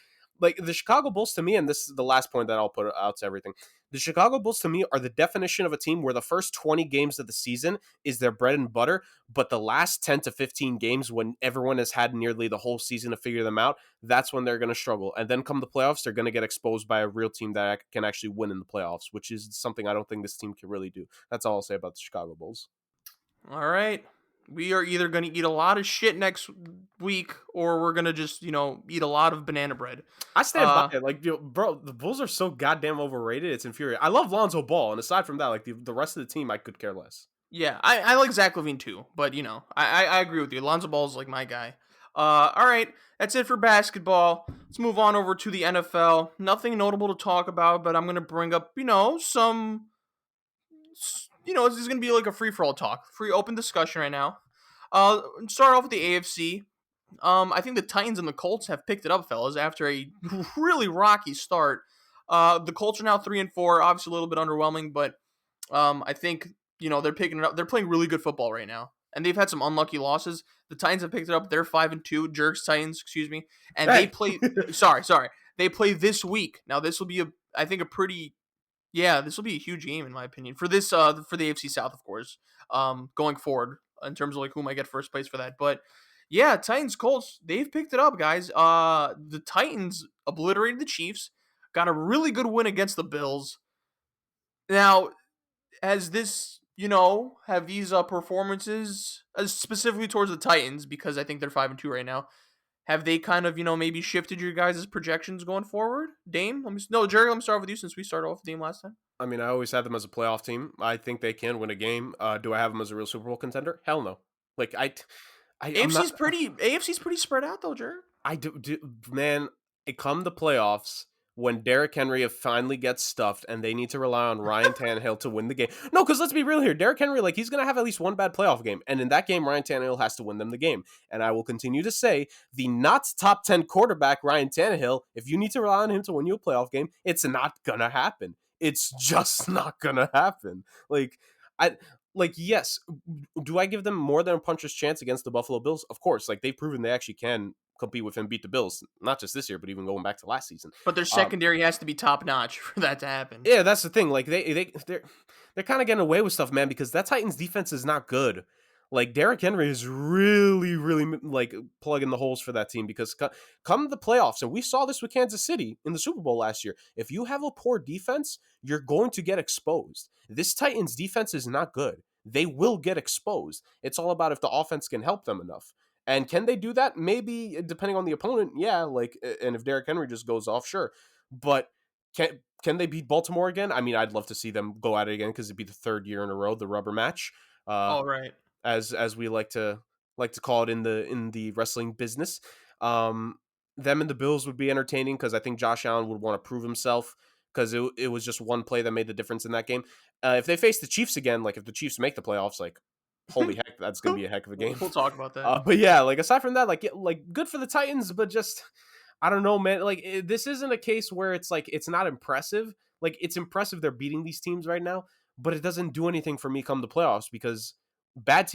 the Chicago Bulls to me, and this is the last point that I'll put out to everything. The Chicago Bulls to me are the definition of a team where the first 20 games of the season is their bread and butter, but the last 10 to 15 games when everyone has had nearly the whole season to figure them out, that's when they're going to struggle. And then come the playoffs, they're going to get exposed by a real team that can actually win in the playoffs, which is something I don't think this team can really do. That's all I'll say about the Chicago Bulls. All right. We are either going to eat a lot of shit next week, or we're going to just, eat a lot of banana bread. I stand by it. Like, bro, the Bulls are so goddamn overrated. It's infuriating. I love Lonzo Ball, and aside from that, like the rest of the team, I could care less. Yeah, I like Zach LaVine too, but I agree with you. Lonzo Ball is like my guy. All right, that's it for basketball. Let's move on over to the NFL. Nothing notable to talk about, but I'm gonna bring up some this is gonna be like a free for all talk, free open discussion right now. Start off with the AFC. I think the Titans and the Colts have picked it up, fellas, after a really rocky start. The Colts are now 3-4, obviously a little bit underwhelming, but I think they're picking it up. They're playing really good football right now, and they've had some unlucky losses. The Titans have picked it up. They're 5-2. Jurg's Titans, excuse me, and they Hey. play. sorry. They play this week. Now this will be I think a pretty. Yeah, this will be a huge game in my opinion for this for the AFC South, of course. Going forward in terms of like who might get first place for that, but yeah, Titans Colts they've picked it up, guys. The Titans obliterated the Chiefs, got a really good win against the Bills. Now, has this have these performances specifically towards the Titans, because I think they're 5-2 right now, have they kind of maybe shifted your guys' projections going forward? Dame, Jerry, let me start with you since we started off with Dame last time. I mean, I always had them as a playoff team. I think they can win a game. Do I have them as a real Super Bowl contender? Hell no. Like AFC's pretty spread out though, Jerry. Man, it come the playoffs when Derrick Henry finally gets stuffed and they need to rely on Ryan Tannehill to win the game. No, because let's be real here. Derrick Henry, he's going to have at least one bad playoff game. And in that game, Ryan Tannehill has to win them the game. And I will continue to say the not top 10 quarterback, Ryan Tannehill, if you need to rely on him to win you a playoff game, it's not going to happen. It's just not going to happen. Yes, do I give them more than a puncher's chance against the Buffalo Bills? Of course. They've proven they actually can compete with him, beat the Bills, not just this year, but even going back to last season. But their secondary has to be top notch for that to happen. Yeah, that's the thing. They're kind of getting away with stuff, man, because that Titans defense is not good. Derrick Henry is really, really plugging the holes for that team, because come the playoffs, and we saw this with Kansas City in the Super Bowl last year, if you have a poor defense, you're going to get exposed. This Titans defense is not good. They will get exposed. It's all about if the offense can help them enough. And can they do that? Maybe, depending on the opponent, yeah. And if Derrick Henry just goes off, sure. But can they beat Baltimore again? I mean, I'd love to see them go at it again, because it'd be the third year in a row, the rubber match. All right. As we like to call it in the wrestling business. Them and the Bills would be entertaining, because I think Josh Allen would want to prove himself, because it was just one play that made the difference in that game. If they face the Chiefs again, if the Chiefs make the playoffs, holy heck, that's gonna be a heck of a game. We'll talk about that. But yeah, aside from that, good for the Titans, but just I don't know, man. This isn't a case where it's it's not impressive. It's impressive they're beating these teams right now, but it doesn't do anything for me come the playoffs, because bad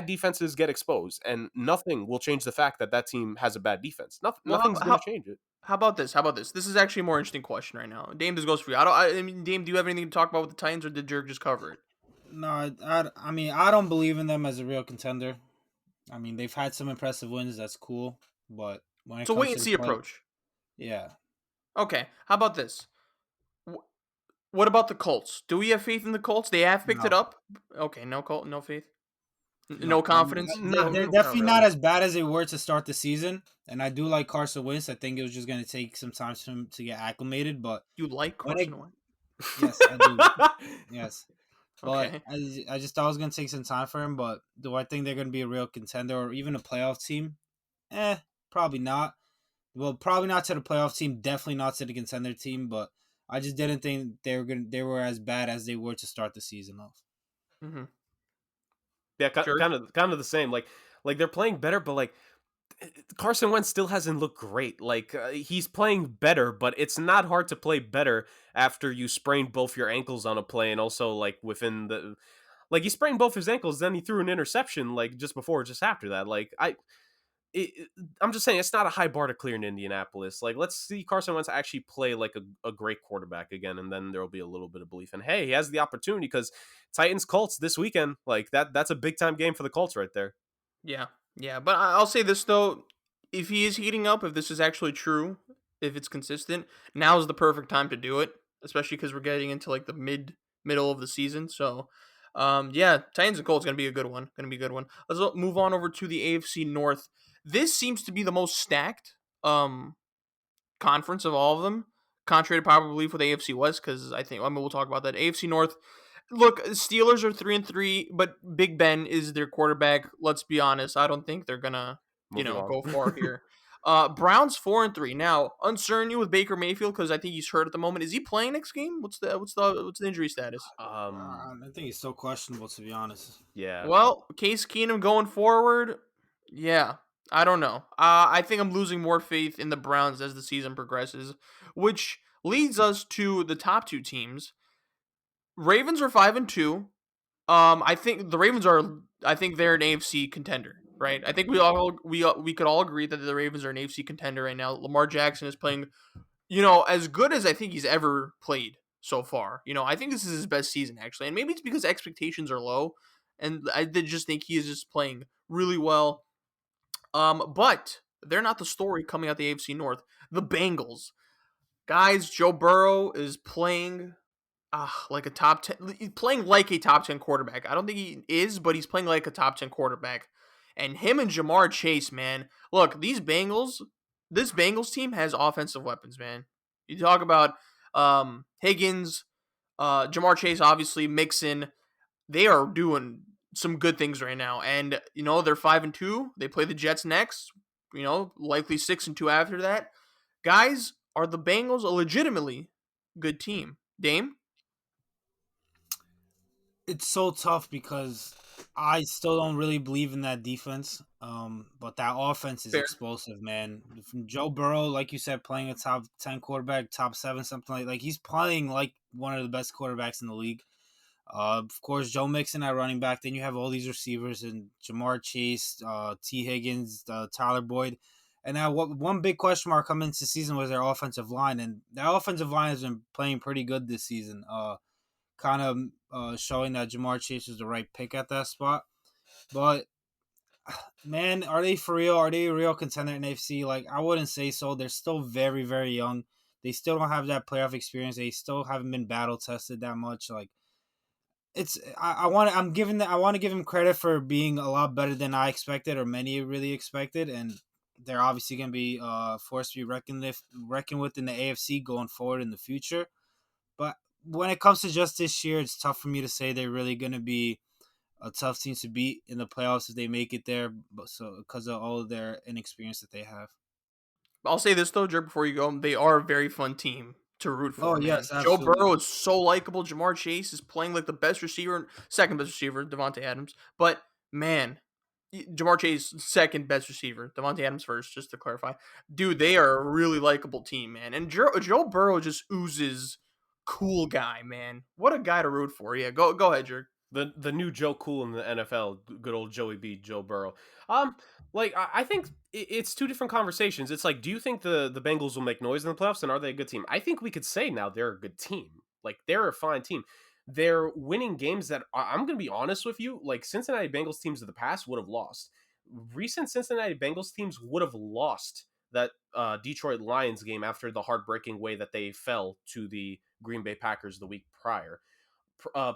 defenses get exposed, and nothing will change the fact that team has a bad defense. Nothing's going to change it. How about this? This is actually a more interesting question right now. Dame, this goes for you. I mean, Dame, do you have anything to talk about with the Titans, or did Jurg just cover it? No, I mean, I don't believe in them as a real contender. I mean, they've had some impressive wins. That's cool, but when it so comes wait and see approach. Yeah. Okay. How about this? What about the Colts? Do we have faith in the Colts? They have picked it up. Okay, no faith. No confidence. They're definitely not as bad as they were to start the season, and I do like Carson Wentz. I think it was just going to take some time for him to get acclimated, but you like Carson Wentz? Yes, I do. Yes, but okay. I just thought it was going to take some time for him. But do I think they're going to be a real contender or even a playoff team? Probably not. Well, probably not to the playoff team. Definitely not to the contender team. But I just didn't think they were as bad as they were to start the season off. Mm-hmm. Yeah, kind of the same. They're playing better, but Carson Wentz still hasn't looked great. He's playing better, but it's not hard to play better after you sprained both your ankles on a play, and also within the he sprained both his ankles, then he threw an interception just before or just after that. I'm just saying it's not a high bar to clear in Indianapolis. Let's see Carson Wentz actually play a great quarterback again, and then there'll be a little bit of belief. And hey, he has the opportunity, because Titans Colts this weekend, that's a big time game for the Colts right there. Yeah. But I'll say this though, if he is heating up, if this is actually true, if it's consistent, now is the perfect time to do it, especially because we're getting into the middle of the season. So, Titans and Colts gonna be a good one. Let's move on over to the AFC North. This seems to be the most stacked conference of all of them, contrary to popular belief with AFC West, because we'll talk about that. AFC North, Look, Steelers are 3-3, but Big Ben is their quarterback. Let's be honest. I don't think they're gonna, Moving on. go far here. Browns 4-3. Now, uncertainty with Baker Mayfield because I think he's hurt at the moment. Is he playing next game? What's the injury status? I think he's so questionable, to be honest. Yeah. Well, Case Keenum going forward, yeah, I don't know. I think I'm losing more faith in the Browns as the season progresses, which leads us to the top two teams. Ravens are 5-2. I think the Ravens are. I think they're an AFC contender, right? I think we could all agree that the Ravens are an AFC contender right now. Lamar Jackson is playing, as good as I think he's ever played so far. I think this is his best season actually, and maybe it's because expectations are low, and I did just think he is just playing really well. But they're not the story coming out the AFC North. The Bengals, guys, Joe Burrow is playing like a top 10, he's playing like a top 10 quarterback. I don't think he is, but he's playing like a top 10 quarterback. And him and Jamar Chase, man. Look, this Bengals team has offensive weapons, man. You talk about Higgins, Jamar Chase, obviously, Mixon. They are doing some good things right now. And, they're 5-2. They play the Jets next. Likely 6-2 after that. Guys, are the Bengals a legitimately good team? Dame? It's so tough because I still don't really believe in that defense. But that offense is Fair. explosive, man. From Joe Burrow, like you said, playing a top 10 quarterback, top 7, something like he's playing like one of the best quarterbacks in the league. Of course, Joe Mixon at running back. Then you have all these receivers and Jamar Chase, T. Higgins, Tyler Boyd. And now one big question mark coming into the season was their offensive line. And that offensive line has been playing pretty good this season. Kind of showing that Jamar Chase was the right pick at that spot. But, man, are they for real? Are they a real contender in AFC? Like, I wouldn't say so. They're still very, very young. They still don't have that playoff experience. They still haven't been battle tested that much. Like, I want to give him credit for being a lot better than I expected or many really expected, and they're obviously going to be forced to be reckoned with in the AFC going forward in the future. But when it comes to just this year, it's tough for me to say they're really going to be a tough team to beat in the playoffs if they make it there. But so because of all of their inexperience that they have. I'll say this though, Jurg, before you go, they are a very fun team to root for. Oh, man. yes, Joe absolutely. Burrow is so likable. Jamar Chase is playing like the best receiver, second best receiver, Devontae Adams. But man, Jamar Chase second best receiver, Devontae Adams first, just to clarify. Dude, they are a really likable team, man. And Joe Burrow just oozes cool guy, man. What a guy to root for. Yeah, go ahead, Jurg. The new Joe Cool in the NFL, good old Joey B, Joe Burrow. I think it's two different conversations. It's like, do you think the Bengals will make noise in the playoffs, and are they a good team? I think we could say now they're a good team. Like, they're a fine team. They're winning games that I'm going to be honest with you. Like, Cincinnati Bengals teams of the past would have lost. Recent Cincinnati Bengals teams would have lost that Detroit Lions game after the heartbreaking way that they fell to the Green Bay Packers the week prior.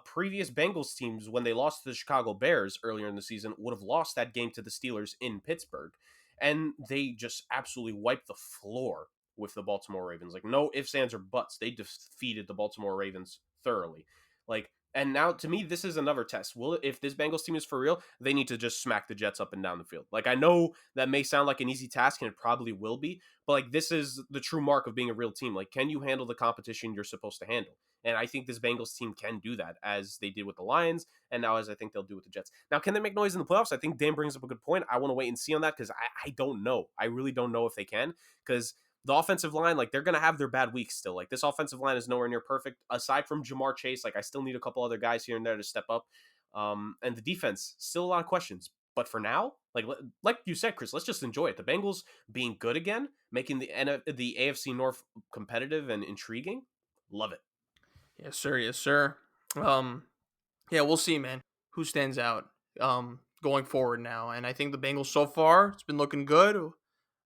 Previous Bengals teams, when they lost to the Chicago Bears earlier in the season, would have lost that game to the Steelers in Pittsburgh. And they just absolutely wiped the floor with the Baltimore Ravens. Like, no ifs, ands, or buts. They defeated the Baltimore Ravens thoroughly. Like, and now to me, this is another test. If this Bengals team is for real, they need to just smack the Jets up and down the field. Like, I know that may sound like an easy task, and it probably will be, but like, this is the true mark of being a real team. Like, can you handle the competition you're supposed to handle? And I think this Bengals team can do that, as they did with the Lions, and now as I think they'll do with the Jets. Now, can they make noise in the playoffs? I think Dan brings up a good point. I want to wait and see on that because I don't know. I really don't know if they can, because the offensive line, like, they're going to have their bad weeks still. Like, this offensive line is nowhere near perfect. Aside from Jamar Chase, like, I still need a couple other guys here and there to step up. And the defense, still a lot of questions. But for now, like you said, Chris, let's just enjoy it. The Bengals being good again, making the AFC North competitive and intriguing. Love it. Yes, sir. Yes, sir. Yeah, we'll see, man. Who stands out going forward now? And I think the Bengals so far, it's been looking good.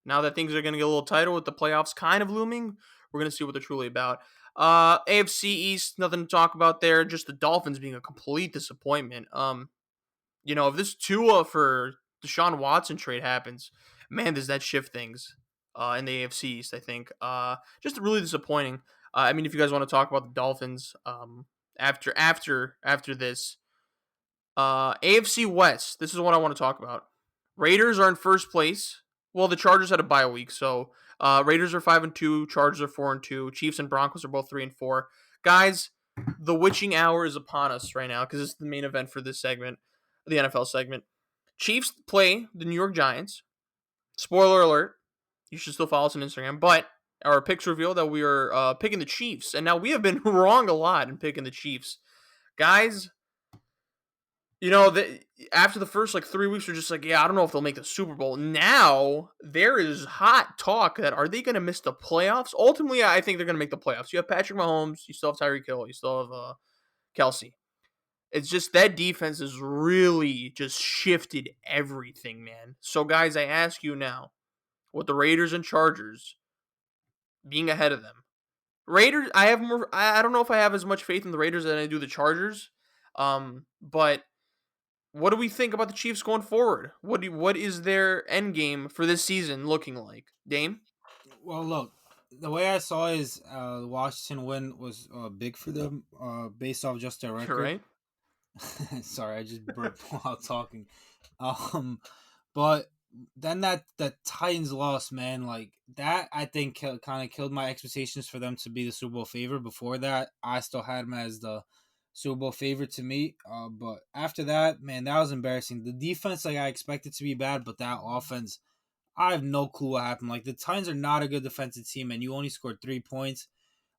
Now that things are going to get a little tighter with the playoffs kind of looming, we're going to see what they're truly about. AFC East, nothing to talk about there. Just the Dolphins being a complete disappointment. If this Tua for Deshaun Watson trade happens, man, does that shift things in the AFC East, I think. Just really disappointing. I mean, if you guys want to talk about the Dolphins, after this. AFC West. This is what I want to talk about. Raiders are in first place. Well, the Chargers had a bye week, so Raiders are 5-2. Chargers are 4-2. Chiefs and Broncos are both 3-4. Guys, the witching hour is upon us right now because it's the main event for this segment, the NFL segment. Chiefs play the New York Giants. Spoiler alert: you should still follow us on Instagram, but our picks reveal that we are picking the Chiefs, and now we have been wrong a lot in picking the Chiefs, guys. After the first 3 weeks, we're just like, yeah, I don't know if they'll make the Super Bowl. Now there is hot talk that are they going to miss the playoffs? Ultimately, I think they're going to make the playoffs. You have Patrick Mahomes, you still have Tyreek Hill, you still have Kelsey. It's just that defense has really just shifted everything, man. So, guys, I ask you now, with the Raiders and Chargers being ahead of them, Raiders, I have more. I don't know if I have as much faith in the Raiders than I do the Chargers. But what do we think about the Chiefs going forward? What is their end game for this season looking like, Dame? Well, look, the way I saw is the Washington win was big for them based off just their You're record. right. Sorry, I just burped while talking. But then that Titans loss, man, like that, I think kind of killed my expectations for them to be the Super Bowl favorite. Before that, I still had them as the Super Bowl favorite to me. But after that, man, that was embarrassing. The defense, like I expected to be bad, but that offense, I have no clue what happened. Like the Titans are not a good defensive team, and you only scored 3 points.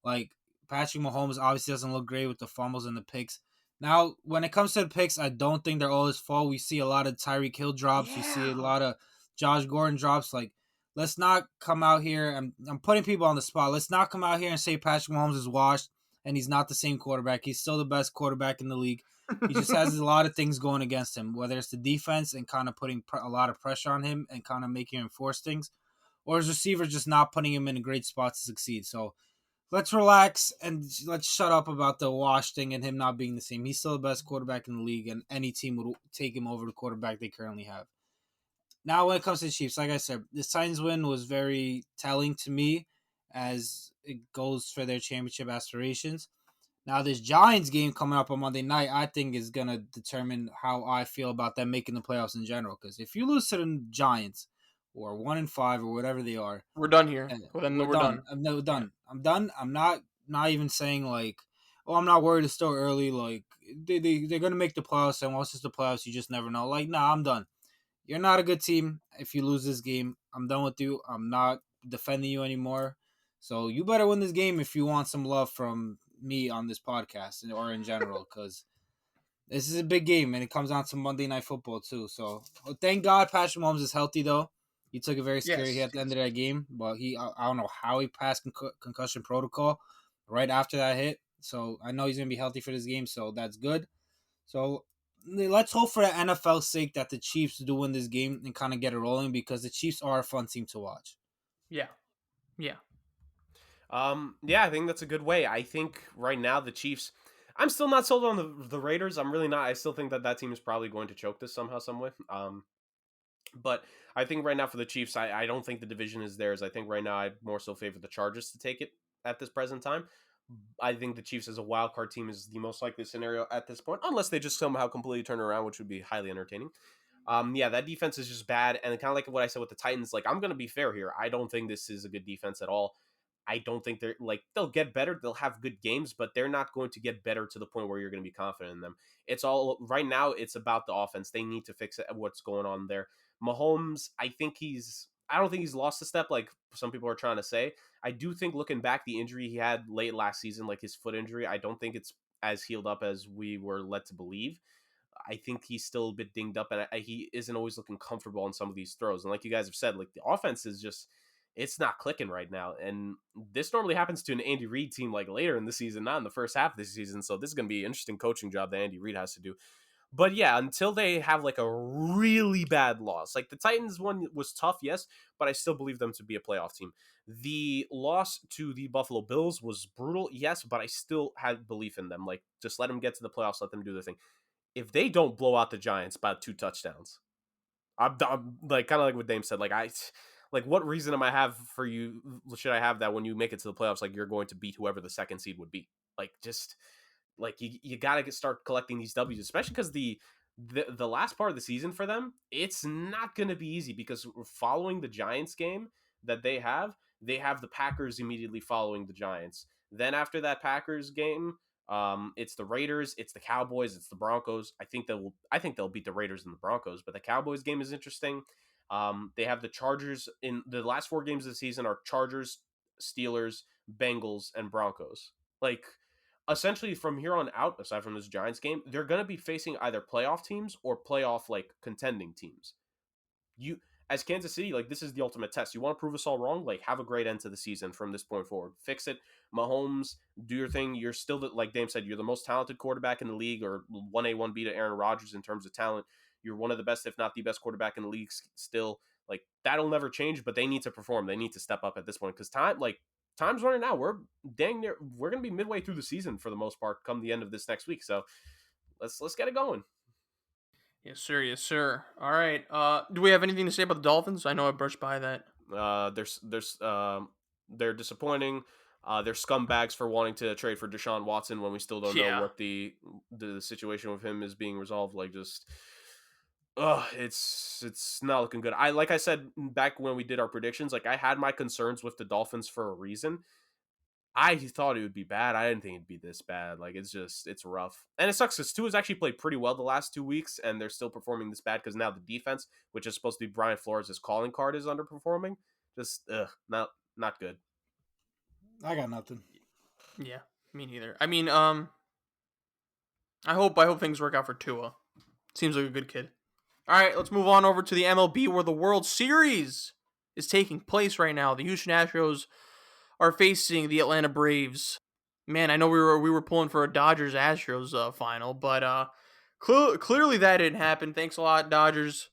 Like Patrick Mahomes obviously doesn't look great with the fumbles and the picks. Now, when it comes to the picks, I don't think they're all his fault. We see a lot of Tyreek Hill drops. We see a lot of Josh Gordon drops. Like, let's not come out here. I'm putting people on the spot. Let's not come out here and say Patrick Mahomes is washed and he's not the same quarterback. He's still the best quarterback in the league. He just has a lot of things going against him, whether it's the defense and kind of putting a lot of pressure on him and kind of making him force things, or his receiver just not putting him in a great spot to succeed. So let's relax and let's shut up about the wash thing and him not being the same. He's still the best quarterback in the league, and any team would take him over the quarterback they currently have. Now, when it comes to the Chiefs, like I said, the Titans win was very telling to me as it goes for their championship aspirations. Now, this Giants game coming up on Monday night, I think is going to determine how I feel about them making the playoffs in general. Because if you lose to the Giants, or 1-5, or whatever they are, We're done here. Well, then we're done. done. We're done. Yeah. I'm done. I'm not even saying like, oh, I'm not worried. It's still early. Like they're gonna make the playoffs, and once it's the playoffs, you just never know. Like, nah, I'm done. You're not a good team if you lose this game. I'm done with you. I'm not defending you anymore. So you better win this game if you want some love from me on this podcast or in general, because this is a big game and it comes down to Monday Night Football too. So thank God Patrick Mahomes is healthy though. He took a very scary hit at the end of that game, but I don't know how he passed concussion protocol right after that hit. So I know he's going to be healthy for this game, so that's good. So let's hope for the NFL's sake that the Chiefs do win this game and kind of get it rolling, because the Chiefs are a fun team to watch. Yeah. Yeah. Yeah, I think that's a good way. I think right now the Chiefs, I'm still not sold on the Raiders. I'm really not. I still think that team is probably going to choke this somehow, some way. But I think right now for the Chiefs, I don't think the division is theirs. I think right now I'd more so favor the Chargers to take it at this present time. I think the Chiefs as a wild card team is the most likely scenario at this point, unless they just somehow completely turn around, which would be highly entertaining. Yeah, that defense is just bad, and kind of like what I said with the Titans. Like, I'm going to be fair here. I don't think this is a good defense at all. I don't think they'll get better. They'll have good games, but they're not going to get better to the point where you're going to be confident in them. It's all right now. It's about the offense. They need to fix what's going on there. Mahomes, I don't think he's lost a step like some people are trying to say. I do think looking back, the injury he had late last season, like his foot injury, I don't think it's as healed up as we were led to believe. I think he's still a bit dinged up, and he isn't always looking comfortable on some of these throws. And like you guys have said, like the offense is just, it's not clicking right now. And this normally happens to an Andy Reid team like later in the season, not in the first half of the season. So this is going to be an interesting coaching job that Andy Reid has to do. But yeah, until they have like a really bad loss, like the Titans one was tough, yes, but I still believe them to be a playoff team. The loss to the Buffalo Bills was brutal, yes, but I still had belief in them. Like, just let them get to the playoffs, let them do their thing. If they don't blow out the Giants by 2 touchdowns, I'm like kind of like what Dame said. Like what reason am I have for you? Should I have that when you make it to the playoffs? Like you're going to beat whoever the second seed would be. Like just Like you got to start collecting these W's, especially because the last part of the season for them, it's not going to be easy because following the Giants game that they have the Packers immediately following the Giants. Then after that Packers game, it's the Raiders, it's the Cowboys, it's the Broncos. I think they'll beat the Raiders and the Broncos, but the Cowboys game is interesting. They have the Chargers in the last 4 games of the season are Chargers, Steelers, Bengals, and Broncos. Like essentially from here on out, aside from this Giants game, they're going to be facing either playoff teams or playoff like contending teams. You as Kansas City, like this is the ultimate test. You want to prove us all wrong? Like have a great end to the season from this point forward. Fix it. Mahomes, do your thing. You're still like Dame said, you're the most talented quarterback in the league, or 1A, 1B to Aaron Rodgers in terms of talent. You're one of the best, if not the best quarterback in the league still. Like that'll never change, but they need to perform. They need to step up at this point because time's running out. We're dang near. We're gonna be midway through the season for the most part. Come the end of this next week, so let's get it going. Yes, sir. Yes, sir. All right. Do we have anything to say about the Dolphins? I know I brushed by that. They're disappointing. They're scumbags for wanting to trade for Deshaun Watson when we still don't know what the situation with him is being resolved. Like just, it's not looking good. Like I said back when we did our predictions, like I had my concerns with the Dolphins for a reason. I thought it would be bad. I didn't think it'd be this bad. Like it's rough, and it sucks because Tua's actually played pretty well the last 2 weeks, and they're still performing this bad because now the defense, which is supposed to be Brian Flores' calling card, is underperforming. Just not good. I got nothing. Yeah, me neither. I mean, I hope things work out for Tua. Seems like a good kid. All right, let's move on over to the MLB where the World Series is taking place right now. The Houston Astros are facing the Atlanta Braves. Man, I know we were pulling for a Dodgers Astros final, but clearly that didn't happen. Thanks a lot, Dodgers.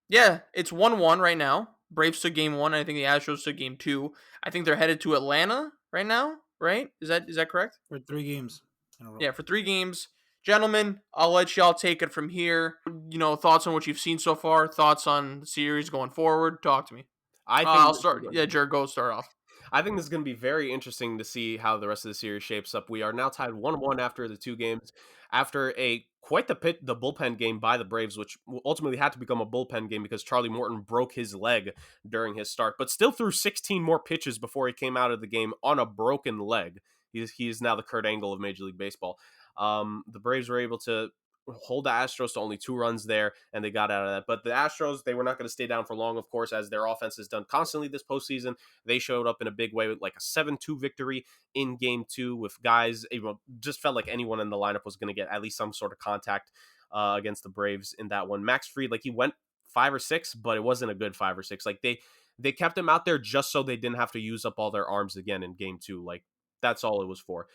Yeah, it's 1-1 right now. Braves took game 1. I think the Astros took game 2. I think they're headed to Atlanta right now. Right? Is that correct? For 3 games in a row. Yeah, for 3 games. Gentlemen, I'll let y'all take it from here. Thoughts on what you've seen so far. Thoughts on the series going forward. Talk to me. I'll start. Yeah, Jurg, go start off. I think this is going to be very interesting to see how the rest of the series shapes up. We are now tied 1-1 after the 2 games, after quite the bullpen game by the Braves, which ultimately had to become a bullpen game because Charlie Morton broke his leg during his start, but still threw 16 more pitches before he came out of the game on a broken leg. He is now the Kurt Angle of Major League Baseball. The Braves were able to hold the Astros to only 2 runs there, and they got out of that. But the Astros, they were not going to stay down for long, of course, as their offense has done constantly this postseason. They showed up in a big way with like a 7-2 victory in Game 2 with guys, it just felt like anyone in the lineup was going to get at least some sort of contact against the Braves in that one. Max Fried, like he went 5 or 6, but it wasn't a good 5 or 6. Like they kept him out there just so they didn't have to use up all their arms again in Game 2. Like that's all it was for.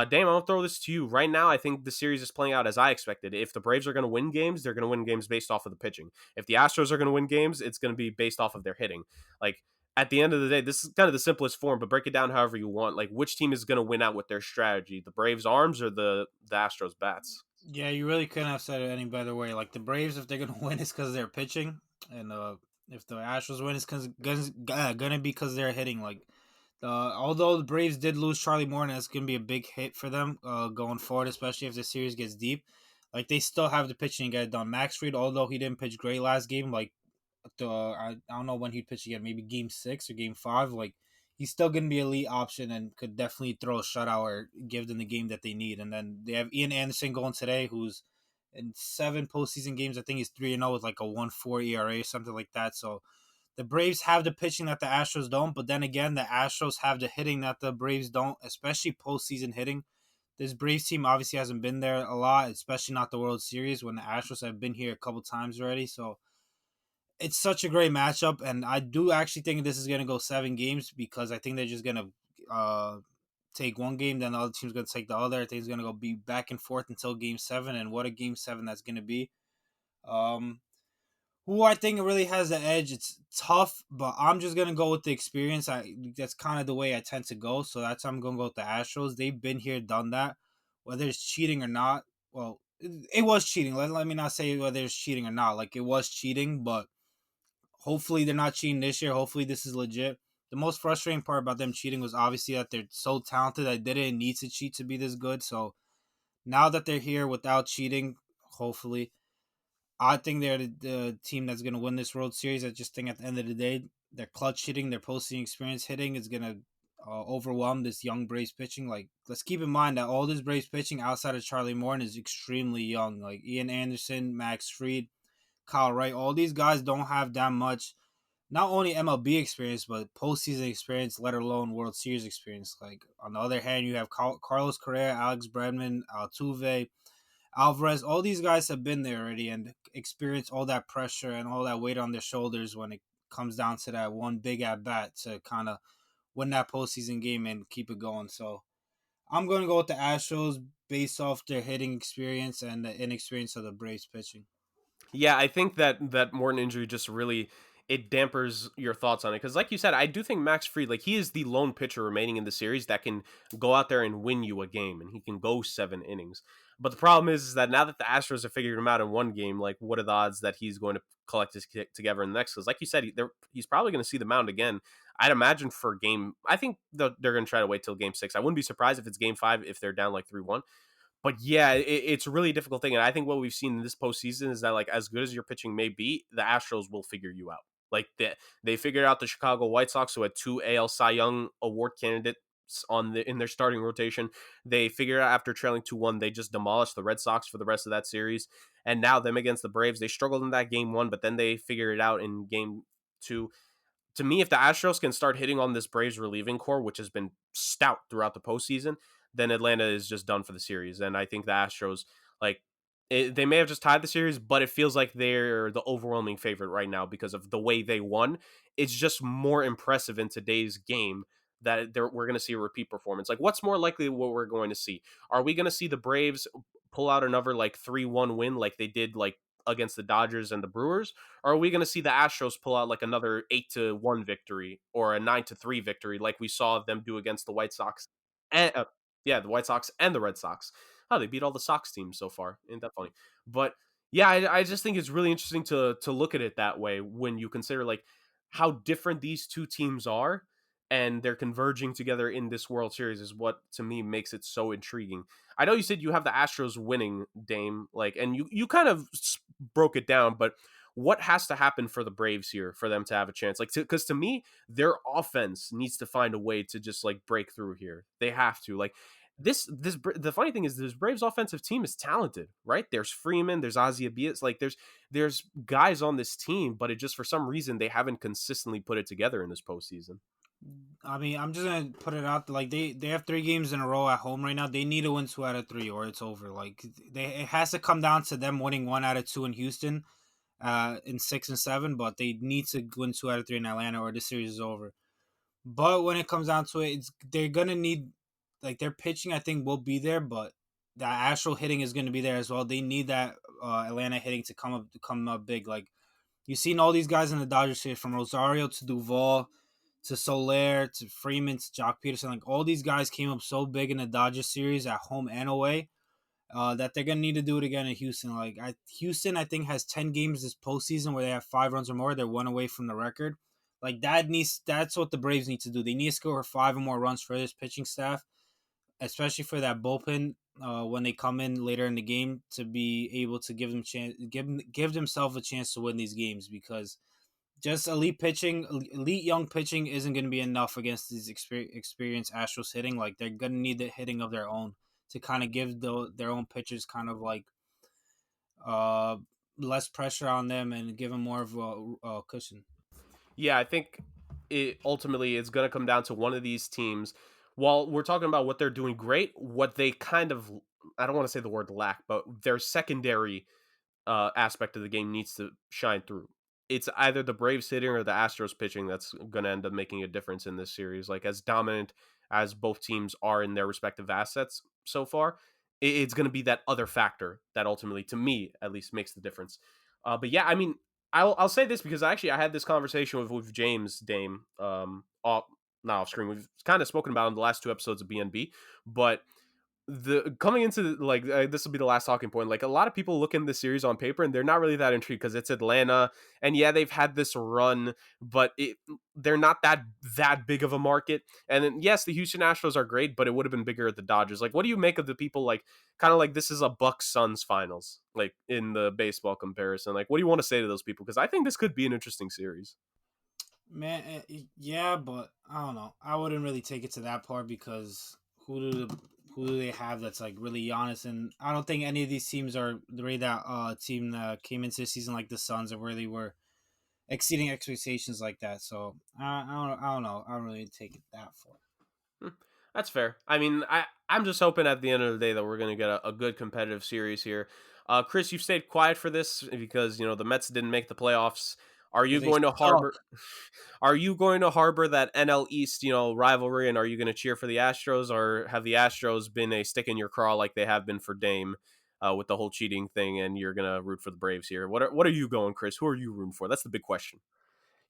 Dame, I'm going to throw this to you. Right now, I think the series is playing out as I expected. If the Braves are going to win games, they're going to win games based off of the pitching. If the Astros are going to win games, it's going to be based off of their hitting. Like, at the end of the day, this is kind of the simplest form, but break it down however you want. Like, which team is going to win out with their strategy? The Braves' arms or the Astros' bats? Yeah, you really couldn't have said it any better way. Like, the Braves, if they're going to win, it's because they're pitching. And if the Astros win, it's going to be because they're hitting. Like, although the Braves did lose Charlie Morton, it's going to be a big hit for them going forward, especially if the series gets deep. Like, they still have the pitching to get it done. Max Fried, although he didn't pitch great last game, like, I don't know when he'd pitch again, maybe Game 6 or Game 5. Like, he's still going to be an elite option and could definitely throw a shutout or give them the game that they need. And then they have Ian Anderson going today, who's in 7 postseason games. I think he's 3-0 with like a 1.4 ERA or something like that. So, the Braves have the pitching that the Astros don't, but then again, the Astros have the hitting that the Braves don't, especially postseason hitting. This Braves team obviously hasn't been there a lot, especially not the World Series when the Astros have been here a couple times already. So it's such a great matchup, and I do actually think this is going to go 7 games because I think they're just going to take one game, then the other team's going to take the other. I think it's going to go be back and forth until Game 7, and what a Game 7 that's going to be. Who I think really has the edge, it's tough, but I'm just going to go with the experience. That's kind of the way I tend to go, so that's how I'm going to go with the Astros. They've been here, done that. Whether it's cheating or not, well, it was cheating. Let me not say whether it's cheating or not. Like, it was cheating, but hopefully they're not cheating this year. Hopefully this is legit. The most frustrating part about them cheating was obviously that they're so talented that they didn't need to cheat to be this good, so Now that they're here without cheating, hopefully, I think they're the team that's going to win this World Series. I just think at the end of the day, their clutch hitting, their postseason experience hitting is going to overwhelm this young Braves pitching. Like, let's keep in mind that all this Braves pitching outside of Charlie Morton is extremely young. Like Ian Anderson, Max Fried, Kyle Wright, all these guys don't have that much, not only MLB experience, but postseason experience, let alone World Series experience. Like, on the other hand, you have Carlos Correa, Alex Bregman, Altuve, Alvarez, all these guys have been there already and experienced all that pressure and all that weight on their shoulders when it comes down to that one big at bat to kind of win that postseason game and keep it going. So I'm going to go with the Astros based off their hitting experience and the inexperience of the Braves pitching. Yeah, I think that Morton injury just really it dampers your thoughts on it because, like you said, I do think Max Fried, like he is the lone pitcher remaining in the series that can go out there and win you a game, and he can go 7 innings. But the problem is that now that the Astros have figured him out in one game, like what are the odds that he's going to collect his kick together in the next? Because, like you said, he's probably going to see the mound again. I'd imagine for game. I think they're going to try to wait till game 6. I wouldn't be surprised if it's game 5 if they're down like 3-1. But yeah, it's a really difficult thing. And I think what we've seen in this postseason is that, like, as good as your pitching may be, the Astros will figure you out. Like, they figured out the Chicago White Sox, who had 2 AL Cy Young Award candidates in their starting rotation. They figured out after trailing 2-1, they just demolished the Red Sox for the rest of that series. And now them against the Braves, they struggled in that game 1, but then they figured it out in game 2. To me, if the Astros can start hitting on this Braves relieving core, which has been stout throughout the postseason, then Atlanta is just done for the series. And I think the Astros, like, they may have just tied the series, but it feels like they're the overwhelming favorite right now because of the way they won. It's just more impressive in today's game that we're going to see a repeat performance. Like, what's more likely what we're going to see? Are we going to see the Braves pull out another like 3-1 win like they did like against the Dodgers and the Brewers? Or are we going to see the Astros pull out like another 8-1 victory or a 9-3 victory like we saw them do against the White Sox? And yeah, the White Sox and the Red Sox. Oh, they beat all the Sox teams so far. Ain't that funny? But yeah, I just think it's really interesting to look at it that way when you consider like how different these two teams are and they're converging together in this World Series is what to me makes it so intriguing. I know you said you have the Astros winning, Dame, like, and you kind of broke it down, but what has to happen for the Braves here for them to have a chance? Like, because to me, their offense needs to find a way to just like break through here. They have to like this. The funny thing is, this Braves offensive team is talented, right? There's Freeman, there's Ozzie Abias, like there's guys on this team, but it just for some reason they haven't consistently put it together in this postseason. I mean, I'm just gonna put it out. Like they have 3 games in a row at home right now. They need to win 2 out of 3, or it's over. Like it has to come down to them winning 1 out of 2 in Houston, in 6 and 7. But they need to win 2 out of 3 in Atlanta, or the series is over. But when it comes down to it, they're gonna need, like, their pitching. I think will be there, but the actual hitting is gonna be there as well. They need that Atlanta hitting to come up big. Like, you've seen all these guys in the Dodgers here, from Rosario to Duvall to Soler to Freeman to Jock Peterson. Like, all these guys came up so big in the Dodgers series at home and away, that they're gonna need to do it again in Houston. Like, Houston, I think, has 10 games this postseason where they have 5 runs or more. They're 1 away from the record. Like, that's what the Braves need to do. They need to score 5 or more runs for this pitching staff, especially for that bullpen, when they come in later in the game, to be able to give themselves a chance to win these games, because just elite young pitching isn't going to be enough against these experienced Astros hitting. Like, they're going to need the hitting of their own to kind of give their own pitchers kind of like uh less pressure on them and give them more of a cushion. Yeah, I think it ultimately is going to come down to one of these teams. While we're talking about what they're doing great, what they kind of, I don't want to say the word lack, but their secondary aspect of the game needs to shine through. It's either the Braves hitting or the Astros pitching that's going to end up making a difference in this series. Like, as dominant as both teams are in their respective assets so far, it's going to be that other factor that ultimately, to me at least, makes the difference. But yeah, I mean, I'll say this because I had this conversation with James Dame, not off screen. We've kind of spoken about in the last 2 episodes of BNB, but the coming into like this will be the last talking point. Like a lot of people look in the series on paper and they're not really that intrigued because it's Atlanta, and yeah, they've had this run, but they're not that big of a market. And then, yes, the Houston Astros are great, but it would have been bigger at the Dodgers. Like, what do you make of the people like kind of like this is a Bucks Suns finals, like in the baseball comparison? Like, what do you want to say to those people? Because I think this could be an interesting series. Man, yeah, but I don't know. I wouldn't really take it to that part because who do they have that's like really honest? And I don't think any of these teams are the way that team that came into the season like the Suns or where they were exceeding expectations like that. So I don't know. I don't really take it that far. That's fair. I mean, I'm just hoping at the end of the day that we're going to get a good competitive series here. Chris, you've stayed quiet for this because, the Mets didn't make the playoffs. Are you going to harbor? Are you going to harbor that NL East, rivalry, and are you going to cheer for the Astros, or have the Astros been a stick in your craw like they have been for Dame with the whole cheating thing, and you're going to root for the Braves here? What are you going, Chris? Who are you rooting for? That's the big question.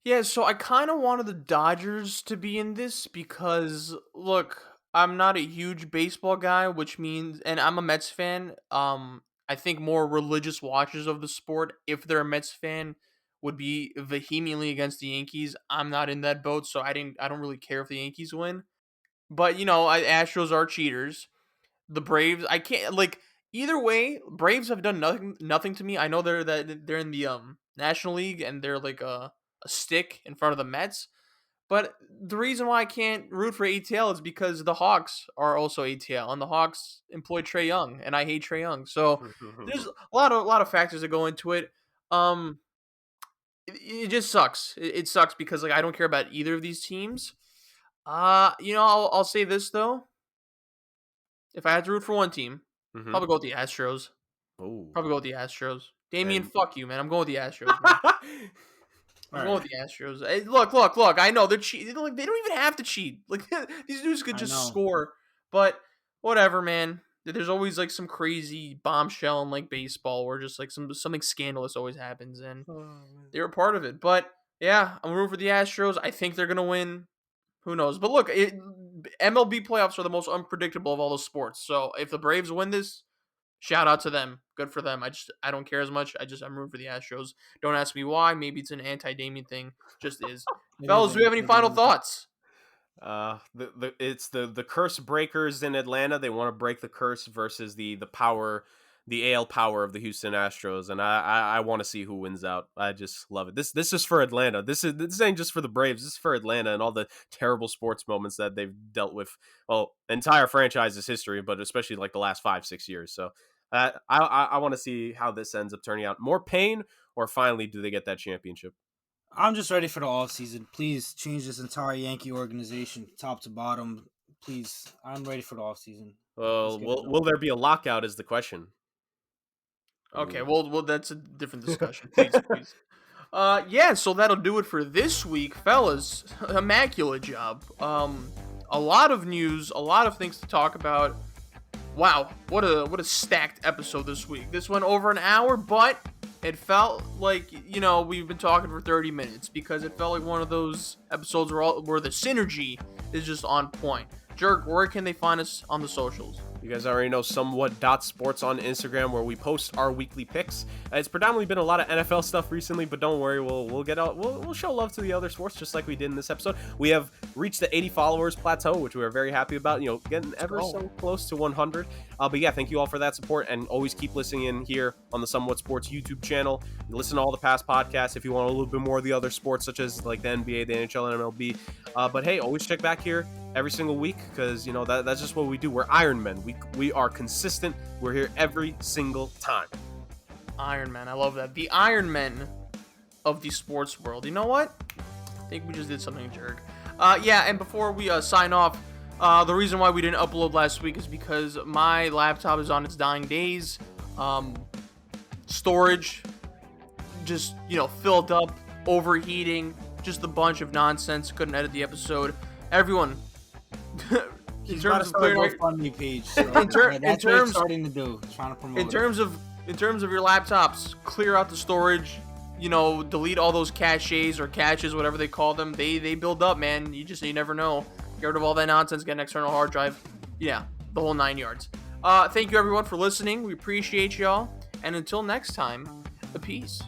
Yeah, so I kind of wanted the Dodgers to be in this because, look, I'm not a huge baseball guy, which means, and I'm a Mets fan. I think more religious watchers of the sport, if they're a Mets fan, would be vehemently against the Yankees. I'm not in that boat, so I don't really care if the Yankees win. But Astros are cheaters. The Braves, I can't like either way. Braves have done nothing to me. I know they're in the National League and they're like a stick in front of the Mets. But the reason why I can't root for ATL is because the Hawks are also ATL, and the Hawks employ Trae Young, and I hate Trae Young. So there's a lot of factors that go into it. It just sucks. It sucks because like I don't care about either of these teams. I'll say this though. If I had to root for one team, probably go with the Astros. Oh, Probably go with the Astros. Damien, fuck you, man. I'm going with the Astros, man. I'm going with the Astros. Hey, look. I know they're cheating. Like, they don't even have to cheat. Like these dudes could just score. But whatever, man. There's always like some crazy bombshell in like baseball where just like something scandalous always happens, and they're a part of it. But yeah, I'm rooting for the Astros. I think they're gonna win. Who knows? But look, MLB playoffs are the most unpredictable of all the sports. So if the Braves win this, shout out to them. Good for them. I don't care as much. I'm rooting for the Astros. Don't ask me why. Maybe it's an anti-Damien thing. Just is. Fellas, do we have any final thoughts? It's the curse breakers in Atlanta. They want to break the curse versus the power, the AL power of the Houston Astros, and I want to see who wins out. I just love it. This is for Atlanta. This ain't just for the Braves. This is for Atlanta and all the terrible sports moments that they've dealt with. Well, entire franchise's history, but especially like the last 5-6 years. So I want to see how this ends up turning out. More pain, or finally do they get that championship? I'm just ready for the offseason. Please change this entire Yankee organization, top to bottom. Please, I'm ready for the offseason. Well, will there be a lockout is the question. Okay, well, that's a different discussion. Please. Yeah, so that'll do it for this week, fellas. Immaculate job. A lot of news, a lot of things to talk about. Wow, what a stacked episode this week. This went over an hour, but it felt like, we've been talking for 30 minutes because it felt like one of those episodes where the synergy is just on point. Jurg, where can they find us on the socials? You guys already know SomeWhatSports on Instagram, where we post our weekly picks. It's predominantly been a lot of NFL stuff recently, but don't worry, we'll show love to the other sports just like we did in this episode. We have reached the 80 followers plateau, which we are very happy about. Getting ever so close to 100. But yeah, thank you all for that support, and always keep listening in here on the Somewhat Sports YouTube channel. Listen to all the past podcasts if you want a little bit more of the other sports, such as like the NBA, the NHL, and MLB. But hey, always check back here every single week because that's just what we do. We're Iron Men. We are consistent. We're here every single time. Iron Man, I love that. The Iron Men of the sports world. You know what? I think we just did something, Jurg. Yeah, and before we sign off, the reason why we didn't upload last week is because my laptop is on its dying days. Storage just filled up, overheating, just a bunch of nonsense. Couldn't edit the episode. Everyone. In terms of clearing GoFundMe page, so that's what it's starting to do. Trying to promote. In terms of your laptops, clear out the storage. Delete all those caches or caches, whatever they call them. They build up, man. You never know. Get rid of all that nonsense. Get an external hard drive. Yeah, the whole 9 yards. Thank you everyone for listening. We appreciate y'all. And until next time, peace.